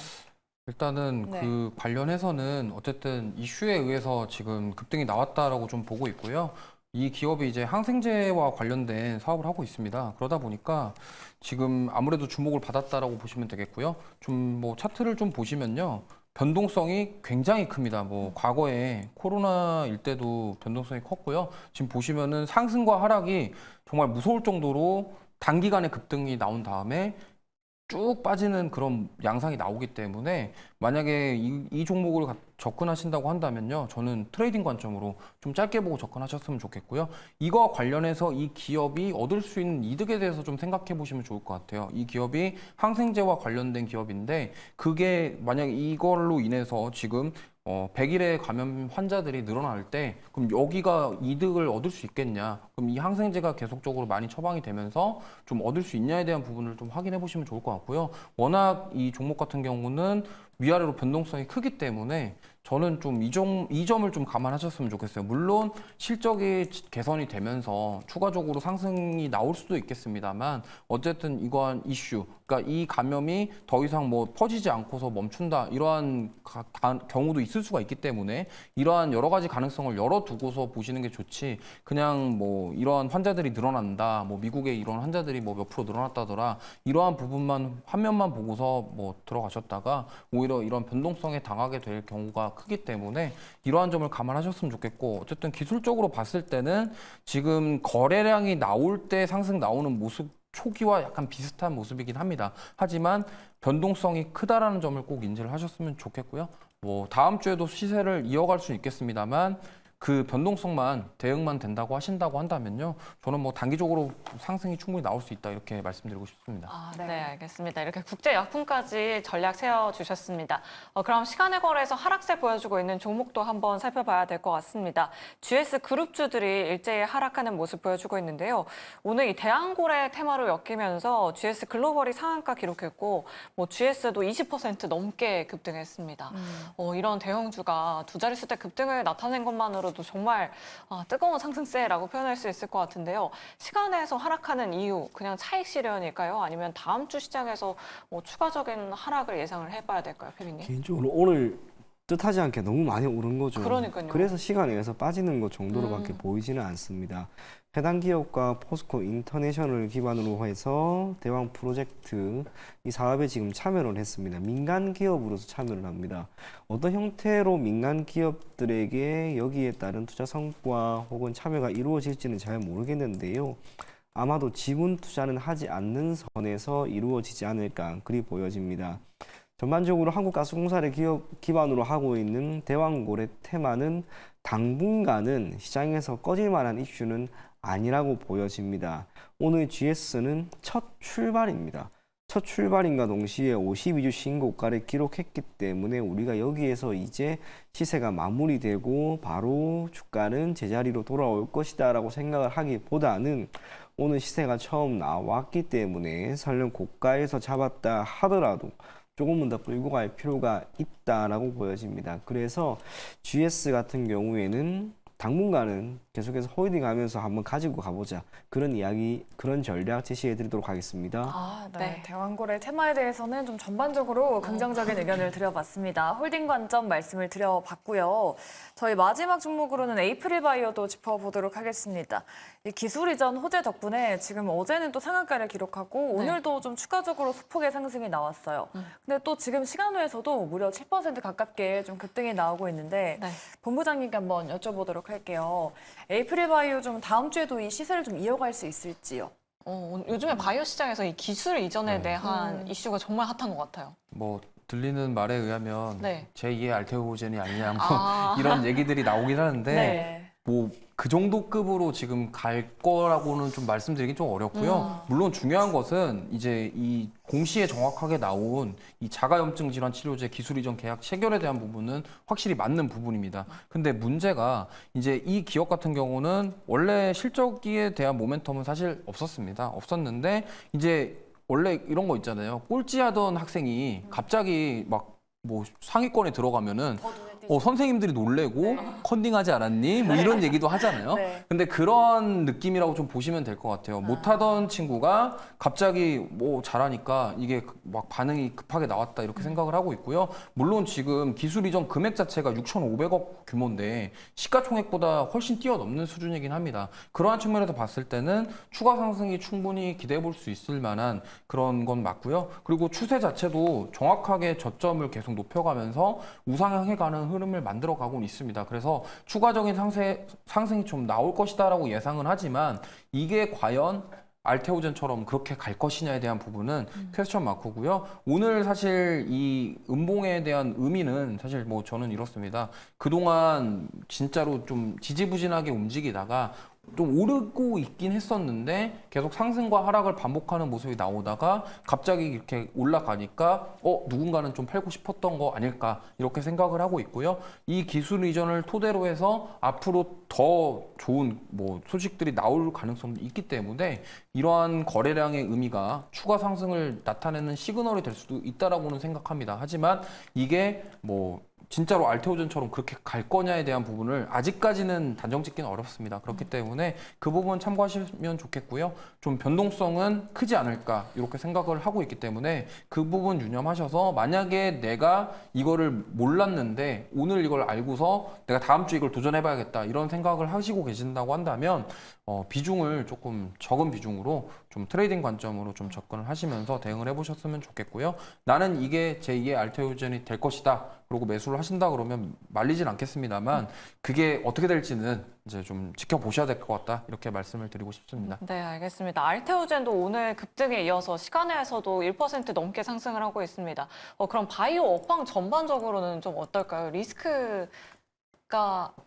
Speaker 4: 일단은
Speaker 1: 네.
Speaker 4: 그 관련해서는 어쨌든 이슈에 의해서 지금 급등이 나왔다라고 좀 보고 있고요. 이 기업이 이제 항생제와 관련된 사업을 하고 있습니다. 그러다 보니까 지금 아무래도 주목을 받았다라고 보시면 되겠고요. 좀 뭐 차트를 좀 보시면요. 변동성이 굉장히 큽니다. 뭐 과거에 코로나일 때도 변동성이 컸고요. 지금 보시면은 상승과 하락이 정말 무서울 정도로 단기간에 급등이 나온 다음에 쭉 빠지는 그런 양상이 나오기 때문에 만약에 이 종목을 접근하신다고 한다면요. 저는 트레이딩 관점으로 좀 짧게 보고 접근하셨으면 좋겠고요. 이거와 관련해서 이 기업이 얻을 수 있는 이득에 대해서 좀 생각해 보시면 좋을 것 같아요. 이 기업이 항생제와 관련된 기업인데 그게 만약 이걸로 인해서 지금 100일에 감염 환자들이 늘어날 때 그럼 여기가 이득을 얻을 수 있겠냐? 그럼 이 항생제가 계속적으로 많이 처방이 되면서 좀 얻을 수 있냐에 대한 부분을 좀 확인해 보시면 좋을 것 같고요. 워낙 이 종목 같은 경우는 위아래로 변동성이 크기 때문에 저는 좀 이 점을 좀 감안하셨으면 좋겠어요. 물론 실적이 개선이 되면서 추가적으로 상승이 나올 수도 있겠습니다만 어쨌든 이러한 이슈, 그러니까 이 감염이 더 이상 뭐 퍼지지 않고서 멈춘다 이러한 경우도 있을 수가 있기 때문에 이러한 여러 가지 가능성을 열어두고서 보시는 게 좋지. 그냥 뭐 이러한 환자들이 늘어난다, 뭐 미국에 이런 환자들이 뭐 몇 프로 늘어났다더라 이러한 부분만 화면만 보고서 뭐 들어가셨다가 오히려 이런 변동성에 당하게 될 경우가 크기 때문에 이러한 점을 감안하셨으면 좋겠고 어쨌든 기술적으로 봤을 때는 지금 거래량이 나올 때 상승 나오는 모습 초기와 약간 비슷한 모습이긴 합니다. 하지만 변동성이 크다라는 점을 꼭 인지를 하셨으면 좋겠고요. 뭐 다음 주에도 시세를 이어갈 수 있겠습니다만 그 변동성만 대응만 된다고 하신다고 한다면요. 저는 뭐 단기적으로 상승이 충분히 나올 수 있다 이렇게 말씀드리고 싶습니다.
Speaker 3: 네, 알겠습니다. 이렇게 국제약품까지 전략 세워주셨습니다. 그럼 시간의 거래에서 하락세 보여주고 있는 종목도 한번 살펴봐야 될 것 같습니다. GS 그룹주들이 일제히 하락하는 모습 보여주고 있는데요. 오늘 이 대한고래 테마로 엮이면서 GS 글로벌이 상한가 기록했고 뭐 GS도 20% 넘게 급등했습니다. 이런 대형주가 두 자릿수대 급등을 나타낸 것만으로도 정말 뜨거운 상승세라고 표현할 수 있을 것 같은데요. 시간에서 하락하는 이유, 그냥 차익 실현일까요? 아니면 다음 주 시장에서 뭐 추가적인 하락을 예상을 해봐야 될까요, 피디님?
Speaker 5: 개인적으로 오늘 뜻하지 않게 너무 많이 오른 거죠.
Speaker 3: 그러니까요.
Speaker 5: 그래서 시간에 의해서 빠지는 것 정도로밖에 보이지는 않습니다. 해당 기업과 포스코 인터내셔널을 기반으로 해서 대왕 프로젝트 이 사업에 지금 참여를 했습니다. 민간 기업으로서 참여를 합니다. 어떤 형태로 민간 기업들에게 여기에 따른 투자 성과 혹은 참여가 이루어질지는 잘 모르겠는데요. 아마도 지분 투자는 하지 않는 선에서 이루어지지 않을까 그리 보여집니다. 전반적으로 한국가스공사를 기반으로 하고 있는 대왕고래 테마는 당분간은 시장에서 꺼질 만한 이슈는 아니라고 보여집니다. 오늘 GS는 첫 출발입니다. 첫 출발인과 동시에 52주 신고가를 기록했기 때문에 우리가 여기에서 이제 시세가 마무리되고 바로 주가는 제자리로 돌아올 것이다 라고 생각을 하기보다는 오늘 시세가 처음 나왔기 때문에 설령 고가에서 잡았다 하더라도 조금은 더 끌고 갈 필요가 있다라고 보여집니다. 그래서 GS 같은 경우에는 당분간은 계속해서 홀딩하면서 한번 가지고 가보자. 그런 이야기, 그런 전략 제시해 드리도록 하겠습니다.
Speaker 1: 네. 대왕고래 테마에 대해서는 좀 전반적으로 긍정적인 의견을 드려봤습니다. 홀딩 관점 말씀을 드려봤고요. 저희 마지막 종목으로는 에이프릴바이오도 짚어보도록 하겠습니다. 이 기술 이전 호재 덕분에 지금 어제는 또 상한가를 기록하고 오늘도 좀 추가적으로 소폭의 상승이 나왔어요. 근데 또 지금 시간후에서도 무려 7% 가깝게 좀 급등이 나오고 있는데 본부장님께 한번 여쭤보도록 할게요. 에이프릴바이오 좀 다음 주에도 이 시세를 좀 이어갈 수 있을지요?
Speaker 3: 요즘에 바이오 시장에서 이 기술 이전에 대한 이슈가 정말 핫한 것 같아요.
Speaker 4: 뭐 들리는 말에 의하면
Speaker 3: 네.
Speaker 4: 제2의 알테오젠이 아니냐 뭐 이런 얘기들이 나오긴 하는데 뭐 그 정도 급으로 지금 갈 거라고는 좀 말씀드리긴 좀 어렵고요. 물론 중요한 것은 이제 이 공시에 정확하게 나온 이 자가염증 질환 치료제 기술 이전 계약 체결에 대한 부분은 확실히 맞는 부분입니다. 근데 문제가 이제 이 기업 같은 경우는 원래 실적에 대한 모멘텀은 사실 없었습니다. 없었는데 이제 원래 이런 거 있잖아요. 꼴찌하던 학생이 갑자기 막 뭐 상위권에 들어가면은 선생님들이 놀래고 컨닝하지 않았니? 뭐 이런 얘기도 하잖아요. 근데 그런 느낌이라고 좀 보시면 될 것 같아요. 못하던 친구가 갑자기 뭐 잘하니까 이게 막 반응이 급하게 나왔다 이렇게 생각을 하고 있고요. 물론 지금 기술 이전 금액 자체가 6,500억 규모인데 시가총액보다 훨씬 뛰어넘는 수준이긴 합니다. 그러한 측면에서 봤을 때는 추가 상승이 충분히 기대해 볼 수 있을 만한 그런 건 맞고요. 그리고 추세 자체도 정확하게 저점을 계속 높여가면서 우상향해 가는 흐름을 만들어 가고는 있습니다. 그래서 추가적인 상승이 좀 나올 것이다라고 예상은 하지만 이게 과연 알테오젠처럼 그렇게 갈 것이냐에 대한 부분은 퀘스천 마크고요. 오늘 사실 이 음봉에 대한 의미는 사실 뭐 저는 이렇습니다. 그동안 진짜로 좀 지지부진하게 움직이다가 좀 오르고 있긴 했었는데 계속 상승과 하락을 반복하는 모습이 나오다가 갑자기 이렇게 올라가니까 누군가는 좀 팔고 싶었던 거 아닐까 이렇게 생각을 하고 있고요. 이 기술 이전을 토대로 해서 앞으로 더 좋은 뭐 소식들이 나올 가능성도 있기 때문에 이러한 거래량의 의미가 추가 상승을 나타내는 시그널이 될 수도 있다라고는 생각합니다. 하지만 이게 뭐 진짜로 알테오젠처럼 그렇게 갈 거냐에 대한 부분을 아직까지는 단정 짓기는 어렵습니다. 그렇기 때문에 그 부분 참고하시면 좋겠고요. 좀 변동성은 크지 않을까 이렇게 생각을 하고 있기 때문에 그 부분 유념하셔서 만약에 내가 이거를 몰랐는데 오늘 이걸 알고서 내가 다음 주 이걸 도전해봐야겠다 이런 생각을 하시고 계신다고 한다면 비중을 조금 적은 비중으로 좀 트레이딩 관점으로 좀 접근을 하시면서 대응을 해보셨으면 좋겠고요. 나는 이게 제2의 알테오젠이 될 것이다. 그리고 매수를 하신다 그러면 말리진 않겠습니다만 그게 어떻게 될지는 이제 좀 지켜보셔야 될 것 같다. 이렇게 말씀을 드리고 싶습니다.
Speaker 3: 네, 알겠습니다. 알테오젠도 오늘 급등에 이어서 시간에서도 1% 넘게 상승을 하고 있습니다. 그럼 바이오 업황 전반적으로는 좀 어떨까요? 리스크가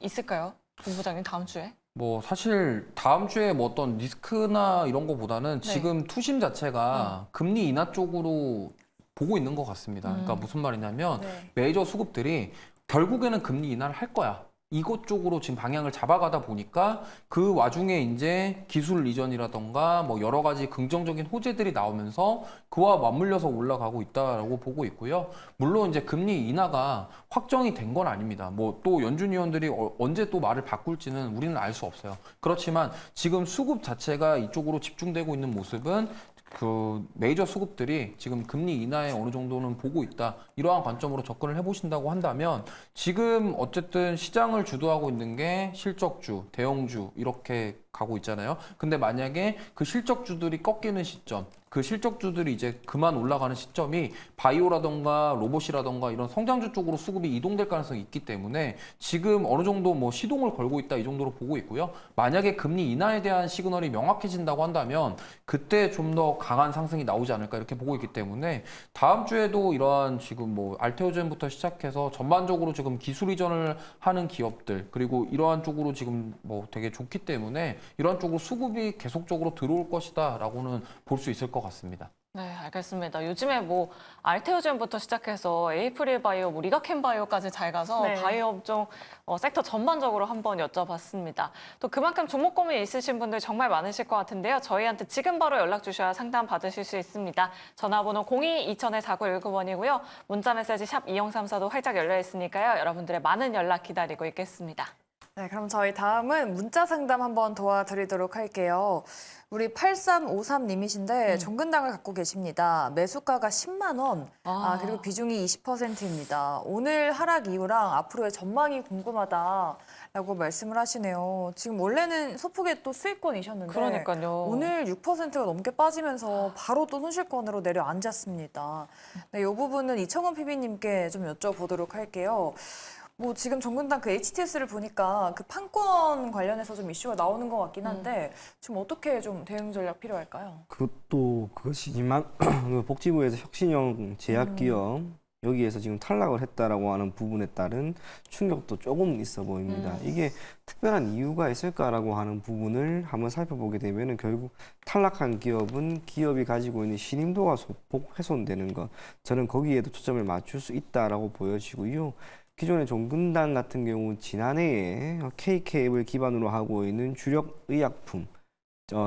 Speaker 3: 있을까요? 본부장님 다음 주에?
Speaker 4: 뭐 사실 다음 주에 뭐 어떤 리스크나 이런 거보다는
Speaker 3: 네.
Speaker 4: 지금 투심 자체가 금리 인하 쪽으로 보고 있는 것 같습니다. 그러니까 무슨 말이냐면
Speaker 1: 네.
Speaker 4: 메이저 수급들이 결국에는 금리 인하를 할 거야. 이것 쪽으로 지금 방향을 잡아가다 보니까 그 와중에 이제 기술 이전이라던가 뭐 여러 가지 긍정적인 호재들이 나오면서 그와 맞물려서 올라가고 있다라고 보고 있고요. 물론 이제 금리 인하가 확정이 된 건 아닙니다. 뭐 또 연준 위원들이 언제 또 말을 바꿀지는 우리는 알 수 없어요. 그렇지만 지금 수급 자체가 이쪽으로 집중되고 있는 모습은 그 메이저 수급들이 지금 금리 인하에 어느 정도는 보고 있다. 이러한 관점으로 접근을 해보신다고 한다면 지금 어쨌든 시장을 주도하고 있는 게 실적주, 대형주 이렇게 가고 있잖아요. 근데 만약에 그 실적주들이 꺾이는 시점, 그 실적주들이 이제 그만 올라가는 시점이 바이오라던가 로봇이라던가 이런 성장주 쪽으로 수급이 이동될 가능성이 있기 때문에 지금 어느 정도 뭐 시동을 걸고 있다 이 정도로 보고 있고요. 만약에 금리 인하에 대한 시그널이 명확해진다고 한다면 그때 좀 더 강한 상승이 나오지 않을까 이렇게 보고 있기 때문에 다음 주에도 이러한 지금 뭐 알테오젠부터 시작해서 전반적으로 지금 기술 이전을 하는 기업들 그리고 이러한 쪽으로 지금 뭐 되게 좋기 때문에 이런 쪽으로 수급이 계속적으로 들어올 것이다라고는 볼 수 있을 것 같습니다.
Speaker 3: 네, 알겠습니다. 요즘에 뭐 알테오젠부터 시작해서 에이프릴 바이오, 뭐 리가켄 바이오까지 잘 가서
Speaker 1: 네.
Speaker 3: 바이오 업종 섹터 전반적으로 한번 여쭤봤습니다. 또 그만큼 종목 고민 있으신 분들 정말 많으실 것 같은데요. 저희한테 지금 바로 연락 주셔야 상담 받으실 수 있습니다. 전화번호 02-2000-4919번이고요. 문자 메시지 샵 2034도 활짝 열려 있으니까요. 여러분들의 많은 연락 기다리고 있겠습니다.
Speaker 1: 네, 그럼 저희 다음은 문자 상담 한번 도와드리도록 할게요. 우리 8353님이신데 종근당을 갖고 계십니다. 매수가가 10만 원, 그리고 비중이 20%입니다. 오늘 하락 이후랑 앞으로의 전망이 궁금하다라고 말씀을 하시네요. 지금 원래는 소폭의 또 수익권이셨는데
Speaker 3: 그러니까요.
Speaker 1: 오늘 6%가 넘게 빠지면서 바로 또 손실권으로 내려앉았습니다. 네, 이 부분은 이청원 PB님께 좀 여쭤보도록 할게요. 뭐 지금 종근당 그 HTS를 보니까 그 판권 관련해서 좀 이슈가 나오는 것 같긴 한데 지금 어떻게 좀 대응 전략 필요할까요?
Speaker 5: 그것도 그것이지만 그 복지부에서 혁신형 제약기업 여기에서 지금 탈락을 했다라고 하는 부분에 따른 충격도 조금 있어 보입니다. 이게 특별한 이유가 있을까라고 하는 부분을 한번 살펴보게 되면은 결국 탈락한 기업은 기업이 가지고 있는 신임도가 소폭 훼손되는 것. 저는 거기에도 초점을 맞출 수 있다라고 보여지고요. 기존의 종근당 같은 경우 지난해에 K캡을 기반으로 하고 있는 주력 의약품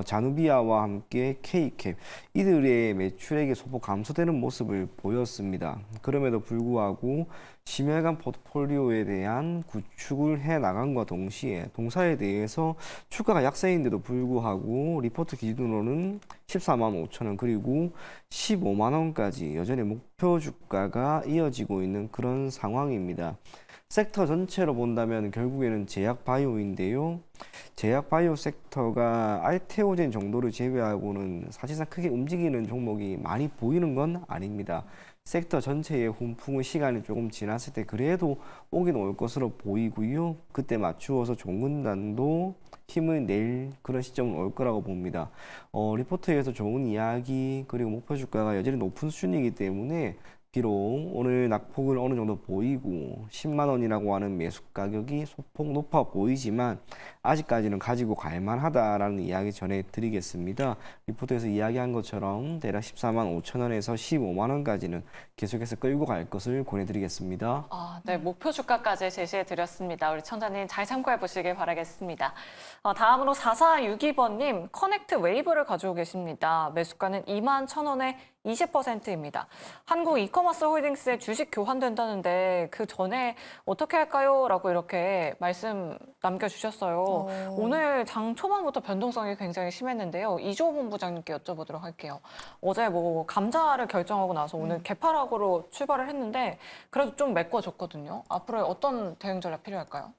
Speaker 5: 자누비아와 함께 K캡 이들의 매출액이 소폭 감소되는 모습을 보였습니다. 그럼에도 불구하고 심혈관 포트폴리오에 대한 구축을 해 나간과 동시에 동사에 대해서 주가가 약세인데도 불구하고 리포트 기준으로는 14만 5천 원 그리고 15만 원까지 여전히 목표 주가가 이어지고 있는 그런 상황입니다. 섹터 전체로 본다면 결국에는 제약 바이오인데요. 제약 바이오 섹터가 알테오젠 정도를 제외하고는 사실상 크게 움직이는 종목이 많이 보이는 건 아닙니다. 섹터 전체의 훈풍은 시간이 조금 지났을 때 그래도 오긴 올 것으로 보이고요. 그때 맞추어서 종근단도 힘을 낼 그런 시점은 올 거라고 봅니다. 리포트에서 좋은 이야기 그리고 목표 주가가 여전히 높은 수준이기 때문에 비록 오늘 낙폭을 어느 정도 보이고 10만 원이라고 하는 매수 가격이 소폭 높아 보이지만 아직까지는 가지고 갈 만하다라는 이야기 전해드리겠습니다. 리포트에서 이야기한 것처럼 대략 14만 5천 원에서 15만 원까지는 계속해서 끌고 갈 것을 권해드리겠습니다.
Speaker 3: 네, 목표 주가까지 제시해 드렸습니다. 우리 청자님 잘 참고해 보시길 바라겠습니다. 다음으로 4462번님 커넥트 웨이브를 가지고 계십니다. 매수가는 2만 1,000원에 20%입니다. 한국 이커머스 홀딩스에 주식 교환된다는데 그 전에 어떻게 할까요? 라고 이렇게 말씀 남겨주셨어요. 오늘 장 초반부터 변동성이 굉장히 심했는데요. 이주호 본부장님께 여쭤보도록 할게요. 어제 뭐 감자를 결정하고 나서 오늘 개파락으로 출발을 했는데 그래도 좀 메꿔졌거든요. 앞으로 어떤 대응 전략 필요할까요?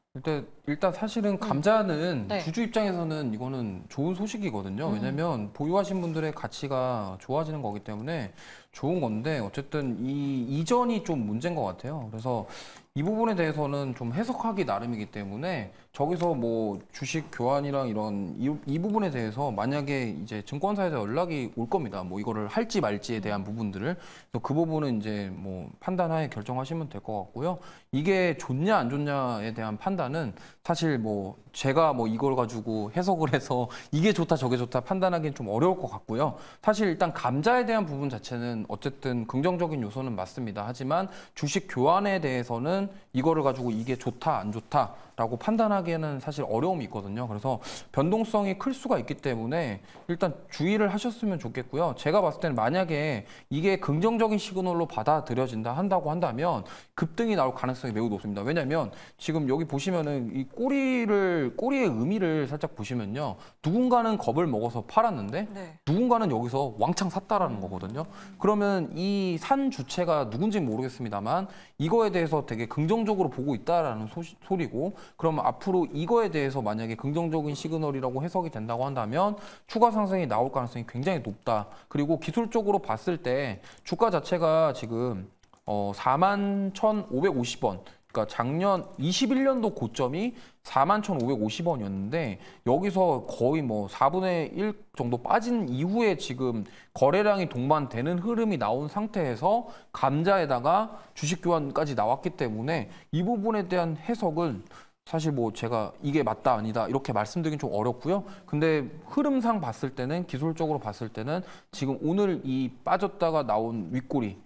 Speaker 4: 일단 사실은 감자는
Speaker 3: 네.
Speaker 4: 주주 입장에서는 이거는 좋은 소식이거든요. 왜냐면 보유하신 분들의 가치가 좋아지는 거기 때문에 좋은 건데 어쨌든 이 이전이 좀 문제인 것 같아요. 그래서 이 부분에 대해서는 좀 해석하기 나름이기 때문에 저기서 뭐 주식 교환이랑 이런 이 부분에 대해서 만약에 이제 증권사에서 연락이 올 겁니다. 뭐 이거를 할지 말지에 대한 부분들을. 그래서 그 부분은 이제 뭐 판단하에 결정하시면 될 것 같고요. 이게 좋냐 안 좋냐에 대한 판단은 사실 뭐 제가 뭐 이걸 가지고 해석을 해서 이게 좋다 저게 좋다 판단하기는 좀 어려울 것 같고요. 사실 일단 감자에 대한 부분 자체는 어쨌든 긍정적인 요소는 맞습니다. 하지만 주식 교환에 대해서는 이거를 가지고 이게 좋다 안 좋다라고 판단하기에는 사실 어려움이 있거든요. 그래서 변동성이 클 수가 있기 때문에 일단 주의를 하셨으면 좋겠고요. 제가 봤을 때는 만약에 이게 긍정적인 시그널로 받아들여진다 한다면 급등이 나올 가능성이 매우 높습니다. 왜냐하면 지금 여기 보시면은 이 꼬리의 의미를 살짝 보시면요. 누군가는 겁을 먹어서 팔았는데
Speaker 3: 네. 누군가는
Speaker 4: 여기서 왕창 샀다라는 거거든요. 그러면 이 산 주체가 누군지는 모르겠습니다만 이거에 대해서 되게 긍정적으로 보고 있다라는 소리고 그러면 앞으로 이거에 대해서 만약에 긍정적인 시그널이라고 해석이 된다고 한다면 추가 상승이 나올 가능성이 굉장히 높다. 그리고 기술적으로 봤을 때 주가 자체가 지금 41,550원 그러니까 작년 21년도 고점이 41,550원이었는데 여기서 거의 뭐 4분의 1 정도 빠진 이후에 지금 거래량이 동반되는 흐름이 나온 상태에서 감자에다가 주식 교환까지 나왔기 때문에 이 부분에 대한 해석은 사실 뭐 제가 이게 맞다 아니다 이렇게 말씀드리긴 좀 어렵고요. 근데 흐름상 봤을 때는 기술적으로 봤을 때는 지금 오늘 이 빠졌다가 나온 밑꼬리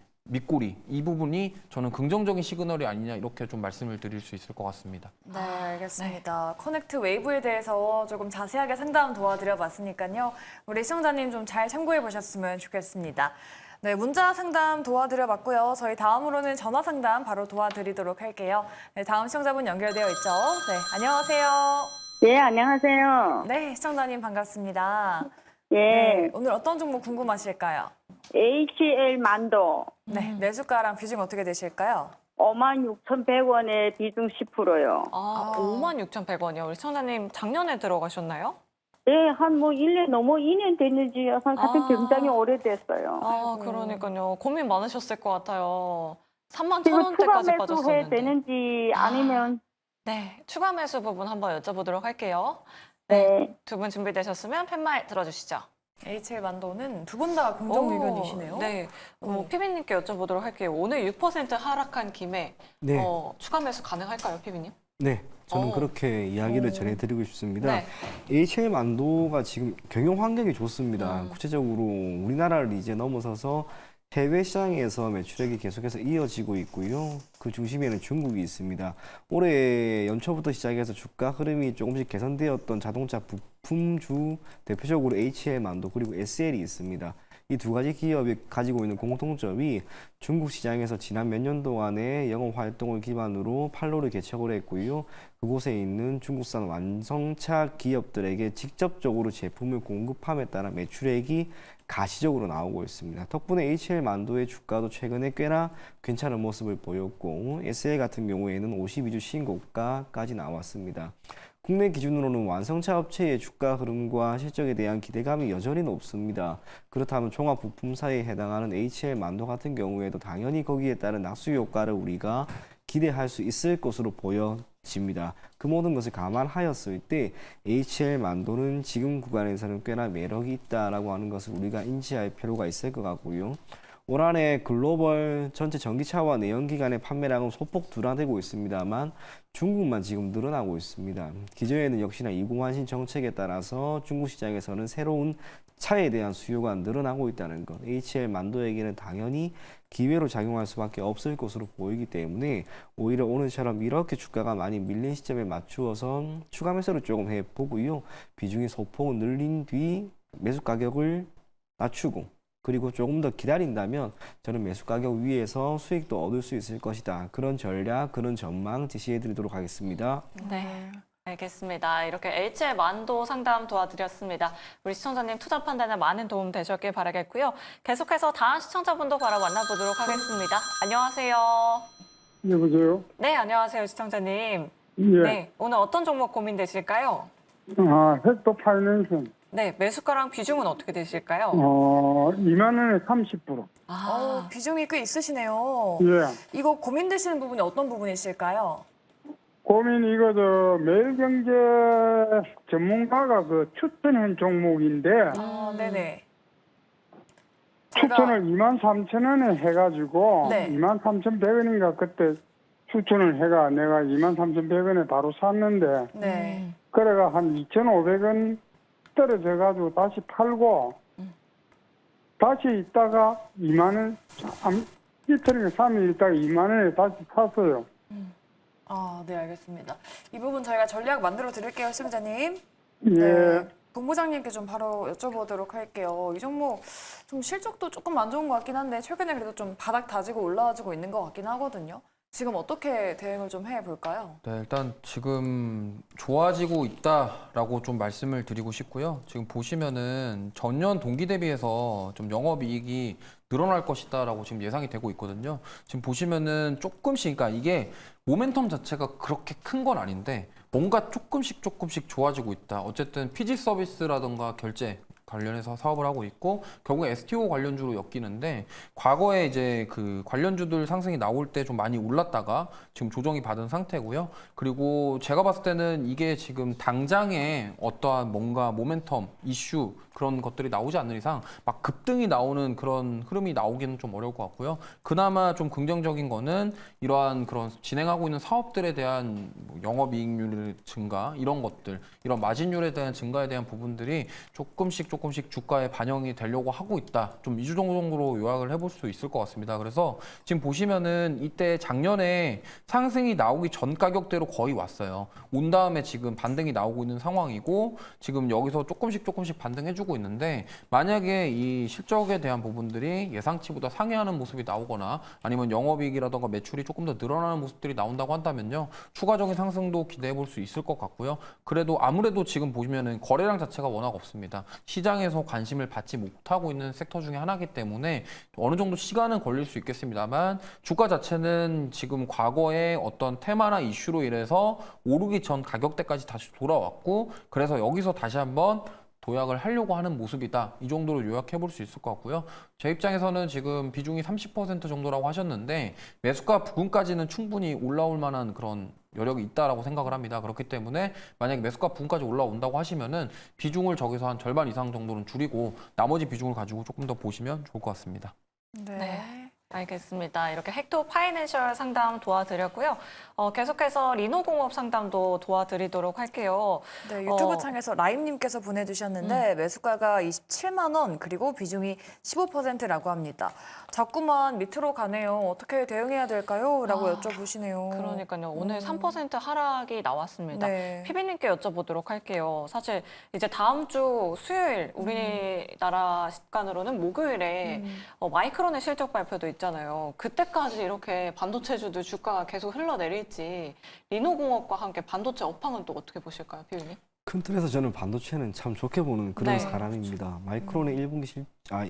Speaker 4: 이 부분이 저는 긍정적인 시그널이 아니냐 이렇게 좀 말씀을 드릴 수 있을 것 같습니다.
Speaker 1: 네, 알겠습니다. 커넥트 웨이브에 대해서 조금 자세하게 상담 도와드려 봤으니까요. 우리 시청자님 좀 잘 참고해 보셨으면 좋겠습니다. 네, 문자 상담 도와드려 봤고요. 저희 다음으로는 전화 상담 바로 도와드리도록 할게요. 네, 다음 시청자분 연결되어 있죠. 네, 안녕하세요.
Speaker 9: 예, 안녕하세요.
Speaker 1: 네, 시청자님 반갑습니다.
Speaker 9: 예,
Speaker 1: 네, 오늘 어떤 종목 궁금하실까요?
Speaker 9: HL 만도
Speaker 1: 네, 매수가랑 비중 어떻게 되실까요?
Speaker 9: 56,100원에 비중 10%요.
Speaker 3: 56,100원이요. 우리 청자님 작년에 들어가셨나요?
Speaker 9: 예, 한 뭐 1년 넘어 2년 됐는지 한 같은 굉장히 오래됐어요.
Speaker 3: 그러니까요. 고민 많으셨을 것 같아요. 3만
Speaker 9: 지금
Speaker 3: 1,000원대까지
Speaker 9: 추가 매수해
Speaker 3: 빠졌었는데.
Speaker 9: 되는지 아니면
Speaker 3: 네, 추가 매수 부분 한번 여쭤보도록 할게요.
Speaker 9: 네.
Speaker 3: 두 분 준비되셨으면 팻말 들어주시죠.
Speaker 1: HL 만도는 두 분 다 긍정 의견이시네요.
Speaker 3: 네, 피비님께 여쭤보도록 할게요. 오늘 6% 하락한 김에
Speaker 5: 네.
Speaker 3: 추가 매수 가능할까요, 피비님?
Speaker 5: 네, 저는
Speaker 3: 어.
Speaker 5: 그렇게 이야기를 전해드리고 싶습니다.
Speaker 3: 네.
Speaker 5: HL 만도가 지금 경영 환경이 좋습니다.
Speaker 3: 음.
Speaker 5: 구체적으로 우리나라를 이제 넘어서서 해외 시장에서 매출액이 계속해서 이어지고 있고요. 그 중심에는 중국이 있습니다. 올해 연초부터 시작해서 주가 흐름이 조금씩 개선되었던 자동차 부품주 대표적으로 HL 만도 그리고 SL이 있습니다. 이 두 가지 기업이 가지고 있는 공통점이 중국 시장에서 지난 몇 년 동안의 영업 활동을 기반으로 판로를 개척을 했고요. 그곳에 있는 중국산 완성차 기업들에게 직접적으로 제품을 공급함에 따라 매출액이 가시적으로 나오고 있습니다. 덕분에 HL 만도의 주가도 최근에 꽤나 괜찮은 모습을 보였고 SL 같은 경우에는 52주 신고가까지 나왔습니다. 국내 기준으로는 완성차 업체의 주가 흐름과 실적에 대한 기대감이 여전히 높습니다. 그렇다면 종합 부품사에 해당하는 HL 만도 같은 경우에도 당연히 거기에 따른 낙수 효과를 우리가 기대할 수 있을 것으로 보여집니다. 그 모든 것을 감안하였을 때 HL 만도는 지금 구간에서는 꽤나 매력이 있다라고 하는 것을 우리가 인지할 필요가 있을 것 같고요. 올 한해 글로벌 전체 전기차와 내연기관의 판매량은 소폭 둔화되고 있습니다만 중국만 지금 늘어나고 있습니다. 기존에는 역시나 이공환신 정책에 따라서 중국 시장에서는 새로운 차에 대한 수요가 늘어나고 있다는 것, HL 만도에게는 당연히 기회로 작용할 수밖에 없을 것으로 보이기 때문에 오히려 오늘처럼 이렇게 주가가 많이 밀린 시점에 맞추어서 추가 매수를 조금 해보고요. 비중이 소폭 늘린 뒤 매수 가격을 낮추고 그리고 조금 더 기다린다면 저는 매수 가격 위에서 수익도 얻을 수 있을 것이다. 그런 전략, 그런 전망 제시해 드리도록 하겠습니다.
Speaker 3: 네. 알겠습니다. 이렇게 HL 만도 상담 도와드렸습니다. 우리 시청자님 투자 판단에 많은 도움 되셨길 바라겠고요. 계속해서 다음 시청자분도 바로 만나보도록 하겠습니다. 안녕하세요.
Speaker 2: 여보세요?
Speaker 3: 네, 안녕하세요, 시청자님.
Speaker 2: 예.
Speaker 3: 네, 오늘 어떤 종목 고민되실까요?
Speaker 2: 헬도 파이낸싱.
Speaker 3: 네, 매수가랑 비중은 어떻게 되실까요?
Speaker 2: 2만 원에 30%.
Speaker 1: 비중이 꽤 있으시네요.
Speaker 2: 예.
Speaker 1: 이거 고민되시는 부분이 어떤 부분이실까요?
Speaker 2: 고민 이거 매일경제 전문가가 그 추천한 종목인데
Speaker 1: 네네.
Speaker 2: 추천을 23,000원에 해가지고
Speaker 1: 네.
Speaker 2: 23,100원인가 그때 추천을 해가 내가 23,100원에 바로 샀는데
Speaker 1: 네.
Speaker 2: 그래가 한 2,500원 떨어져가지고 다시 팔고 다시 있다가 2만 원 이틀인가 3일 있다가 2만 원에 다시 샀어요.
Speaker 1: 네, 알겠습니다. 이 부분 저희가 전략 만들어 드릴게요, 시청자님.
Speaker 2: 예.
Speaker 1: 네. 본부장님께 좀 바로 여쭤보도록 할게요. 이 종목 좀 실적도 조금 안 좋은 것 같긴 한데 최근에 그래도 좀 바닥 다지고 올라와주고 있는 것 같긴 하거든요. 지금 어떻게 대응을 좀 해볼까요?
Speaker 4: 네, 일단 지금 좋아지고 있다라고 좀 말씀을 드리고 싶고요. 지금 보시면은 전년 동기 대비해서 좀 영업이익이 늘어날 것이다라고 지금 예상이 되고 있거든요. 지금 보시면은 조금씩, 그러니까 이게 모멘텀 자체가 그렇게 큰 건 아닌데 뭔가 조금씩 좋아지고 있다. 어쨌든 PG 서비스라든가 결제 관련해서 사업을 하고 있고 결국에 STO 관련주로 엮이는데 과거에 이제 그 관련주들 상승이 나올 때 좀 많이 올랐다가 지금 조정이 받은 상태고요. 그리고 제가 봤을 때는 이게 지금 당장에 어떠한 뭔가 모멘텀 이슈 그런 것들이 나오지 않는 이상 막 급등이 나오는 그런 흐름이 나오기는 좀 어려울 것 같고요. 그나마 좀 긍정적인 거는 이러한 그런 진행하고 있는 사업들에 대한 뭐 영업이익률 증가 이런 것들, 이런 마진율에 대한 증가에 대한 부분들이 조금씩 주가에 반영이 되려고 하고 있다. 좀 2주 정도로 요약을 해볼 수 있을 것 같습니다. 그래서 지금 보시면은 이때 작년에 상승이 나오기 전 가격대로 거의 왔어요. 온 다음에 지금 반등이 나오고 있는 상황이고 지금 여기서 조금씩 반등해주고 있는데 만약에 이 실적에 대한 부분들이 예상치보다 상회하는 모습이 나오거나 아니면 영업이익이라던가 매출이 조금 더 늘어나는 모습들이 나온다고 한다면요. 추가적인 상승도 기대해 볼 수 있을 것 같고요. 그래도 아무래도 지금 보시면은 거래량 자체가 워낙 없습니다. 시장에서 관심을 받지 못하고 있는 섹터 중에 하나이기 때문에 어느 정도 시간은 걸릴 수 있겠습니다만 주가 자체는 지금 과거의 어떤 테마나 이슈로 인해서 오르기 전 가격대까지 다시 돌아왔고 그래서 여기서 다시 한번 도약을 하려고 하는 모습이다. 이 정도로 요약해 볼 수 있을 것 같고요. 제 입장에서는 지금 비중이 30% 정도라고 하셨는데 매수가 부근까지는 충분히 올라올 만한 그런 여력이 있다라고 생각을 합니다. 그렇기 때문에 만약에 매수가 부근까지 올라온다고 하시면은 비중을 저기서 한 절반 이상 정도는 줄이고 나머지 비중을 가지고 조금 더 보시면 좋을 것 같습니다.
Speaker 3: 네. 알겠습니다. 이렇게 헥토 파이낸셜 상담 도와드렸고요. 계속해서 리노공업 상담도 도와드리도록 할게요.
Speaker 1: 네, 유튜브 창에서 라임님께서 보내주셨는데 매수가가 27만 원 그리고 비중이 15%라고 합니다. 자꾸만 밑으로 가네요. 어떻게 대응해야 될까요? 라고 여쭤보시네요.
Speaker 3: 그러니까요. 오늘 3% 하락이 나왔습니다.
Speaker 1: 네.
Speaker 3: 피비님께 여쭤보도록 할게요. 사실 이제 다음 주 수요일 우리나라 시간으로는 목요일에 마이크론의 실적 발표도 있잖아요. 그때까지 이렇게 반도체주들 주가가 계속 흘러내릴지 리노공업과 함께 반도체 업황은 또 어떻게 보실까요, 피비님?
Speaker 5: 큰 틀에서 저는 반도체는 참 좋게 보는 그런
Speaker 3: 네.
Speaker 5: 사람입니다. 마이크론의 1분기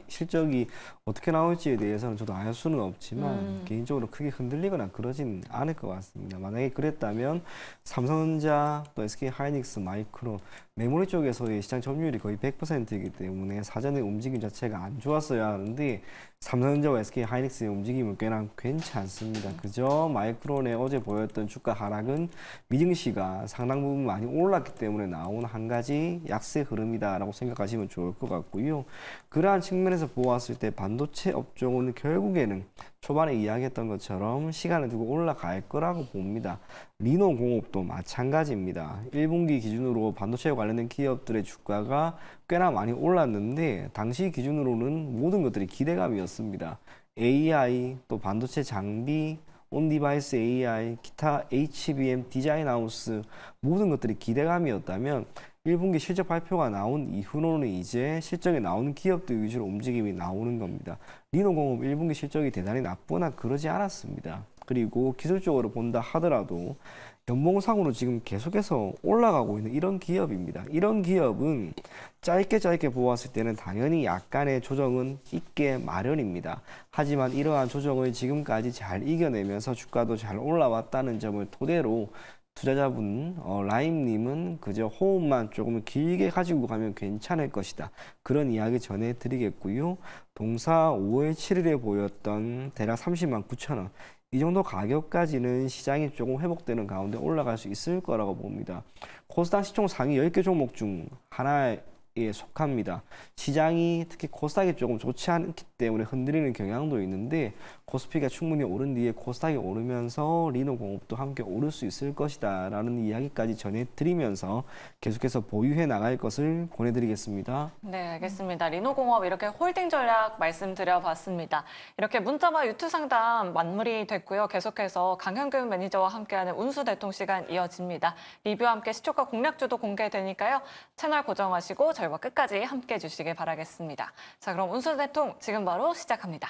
Speaker 5: 실적이 어떻게 나올지에 대해서는 저도 알 수는 없지만 개인적으로 크게 흔들리거나 그러진 않을 것 같습니다. 만약에 그랬다면 삼성전자, 또 SK하이닉스, 마이크론, 메모리 쪽에서의 시장 점유율이 거의 100%이기 때문에 사전의 움직임 자체가 안 좋았어야 하는데 삼성전자와 SK하이닉스의 움직임은 꽤나 괜찮습니다. 그저 마이크론의 어제 보였던 주가 하락은 미증시가 상당 부분 많이 올랐기 때문에 나온 한 가지 약세 흐름이다라고 생각하시면 좋을 것 같고요. 그러한 측면에서 보았을 때 반도체 업종은 결국에는 초반에 이야기했던 것처럼 시간을 두고 올라갈 거라고 봅니다. 리노공업도 마찬가지입니다. 1분기 기준으로 반도체와 관련된 기업들의 주가가 꽤나 많이 올랐는데 당시 기준으로는 모든 것들이 기대감이었습니다. AI, 또 반도체 장비, 온디바이스 AI, 기타 HBM, 디자인하우스 모든 것들이 기대감이었다면 1분기 실적 발표가 나온 이후로는 이제 실적이 나오는 기업들 위주로 움직임이 나오는 겁니다. 리노공업 1분기 실적이 대단히 나쁘거나 그러지 않았습니다. 그리고 기술적으로 본다 하더라도 연봉상으로 지금 계속해서 올라가고 있는 이런 기업입니다. 이런 기업은 짧게 보았을 때는 당연히 약간의 조정은 있게 마련입니다. 하지만 이러한 조정을 지금까지 잘 이겨내면서 주가도 잘 올라왔다는 점을 토대로 투자자분 라임님은 그저 호흡만 조금 길게 가지고 가면 괜찮을 것이다. 그런 이야기 전해드리겠고요. 동사 5월 7일에 보였던 대략 30만 9천 원. 이 정도 가격까지는 시장이 조금 회복되는 가운데 올라갈 수 있을 거라고 봅니다. 코스닥 시총 상위 10개 종목 중 하나에 속합니다. 시장이 특히 코스닥이 조금 좋지 않기 때문에 흔들리는 경향도 있는데 코스피가 충분히 오른 뒤에 코스닥이 오르면서 리노공업도 함께 오를 수 있을 것이다 라는 이야기까지 전해드리면서 계속해서 보유해 나갈 것을 권해드리겠습니다.
Speaker 3: 네, 알겠습니다. 리노공업 이렇게 홀딩 전략 말씀드려봤습니다. 이렇게 문자와 유튜브 상담 마무리 됐고요. 계속해서 강현금 매니저와 함께하는 운수대통 시간 이어집니다. 리뷰와 함께 시초가 공략주도 공개되니까요. 채널 고정하시고 저희와 끝까지 함께해 주시길 바라겠습니다. 자, 그럼 운수대통 지금 바로 시작합니다.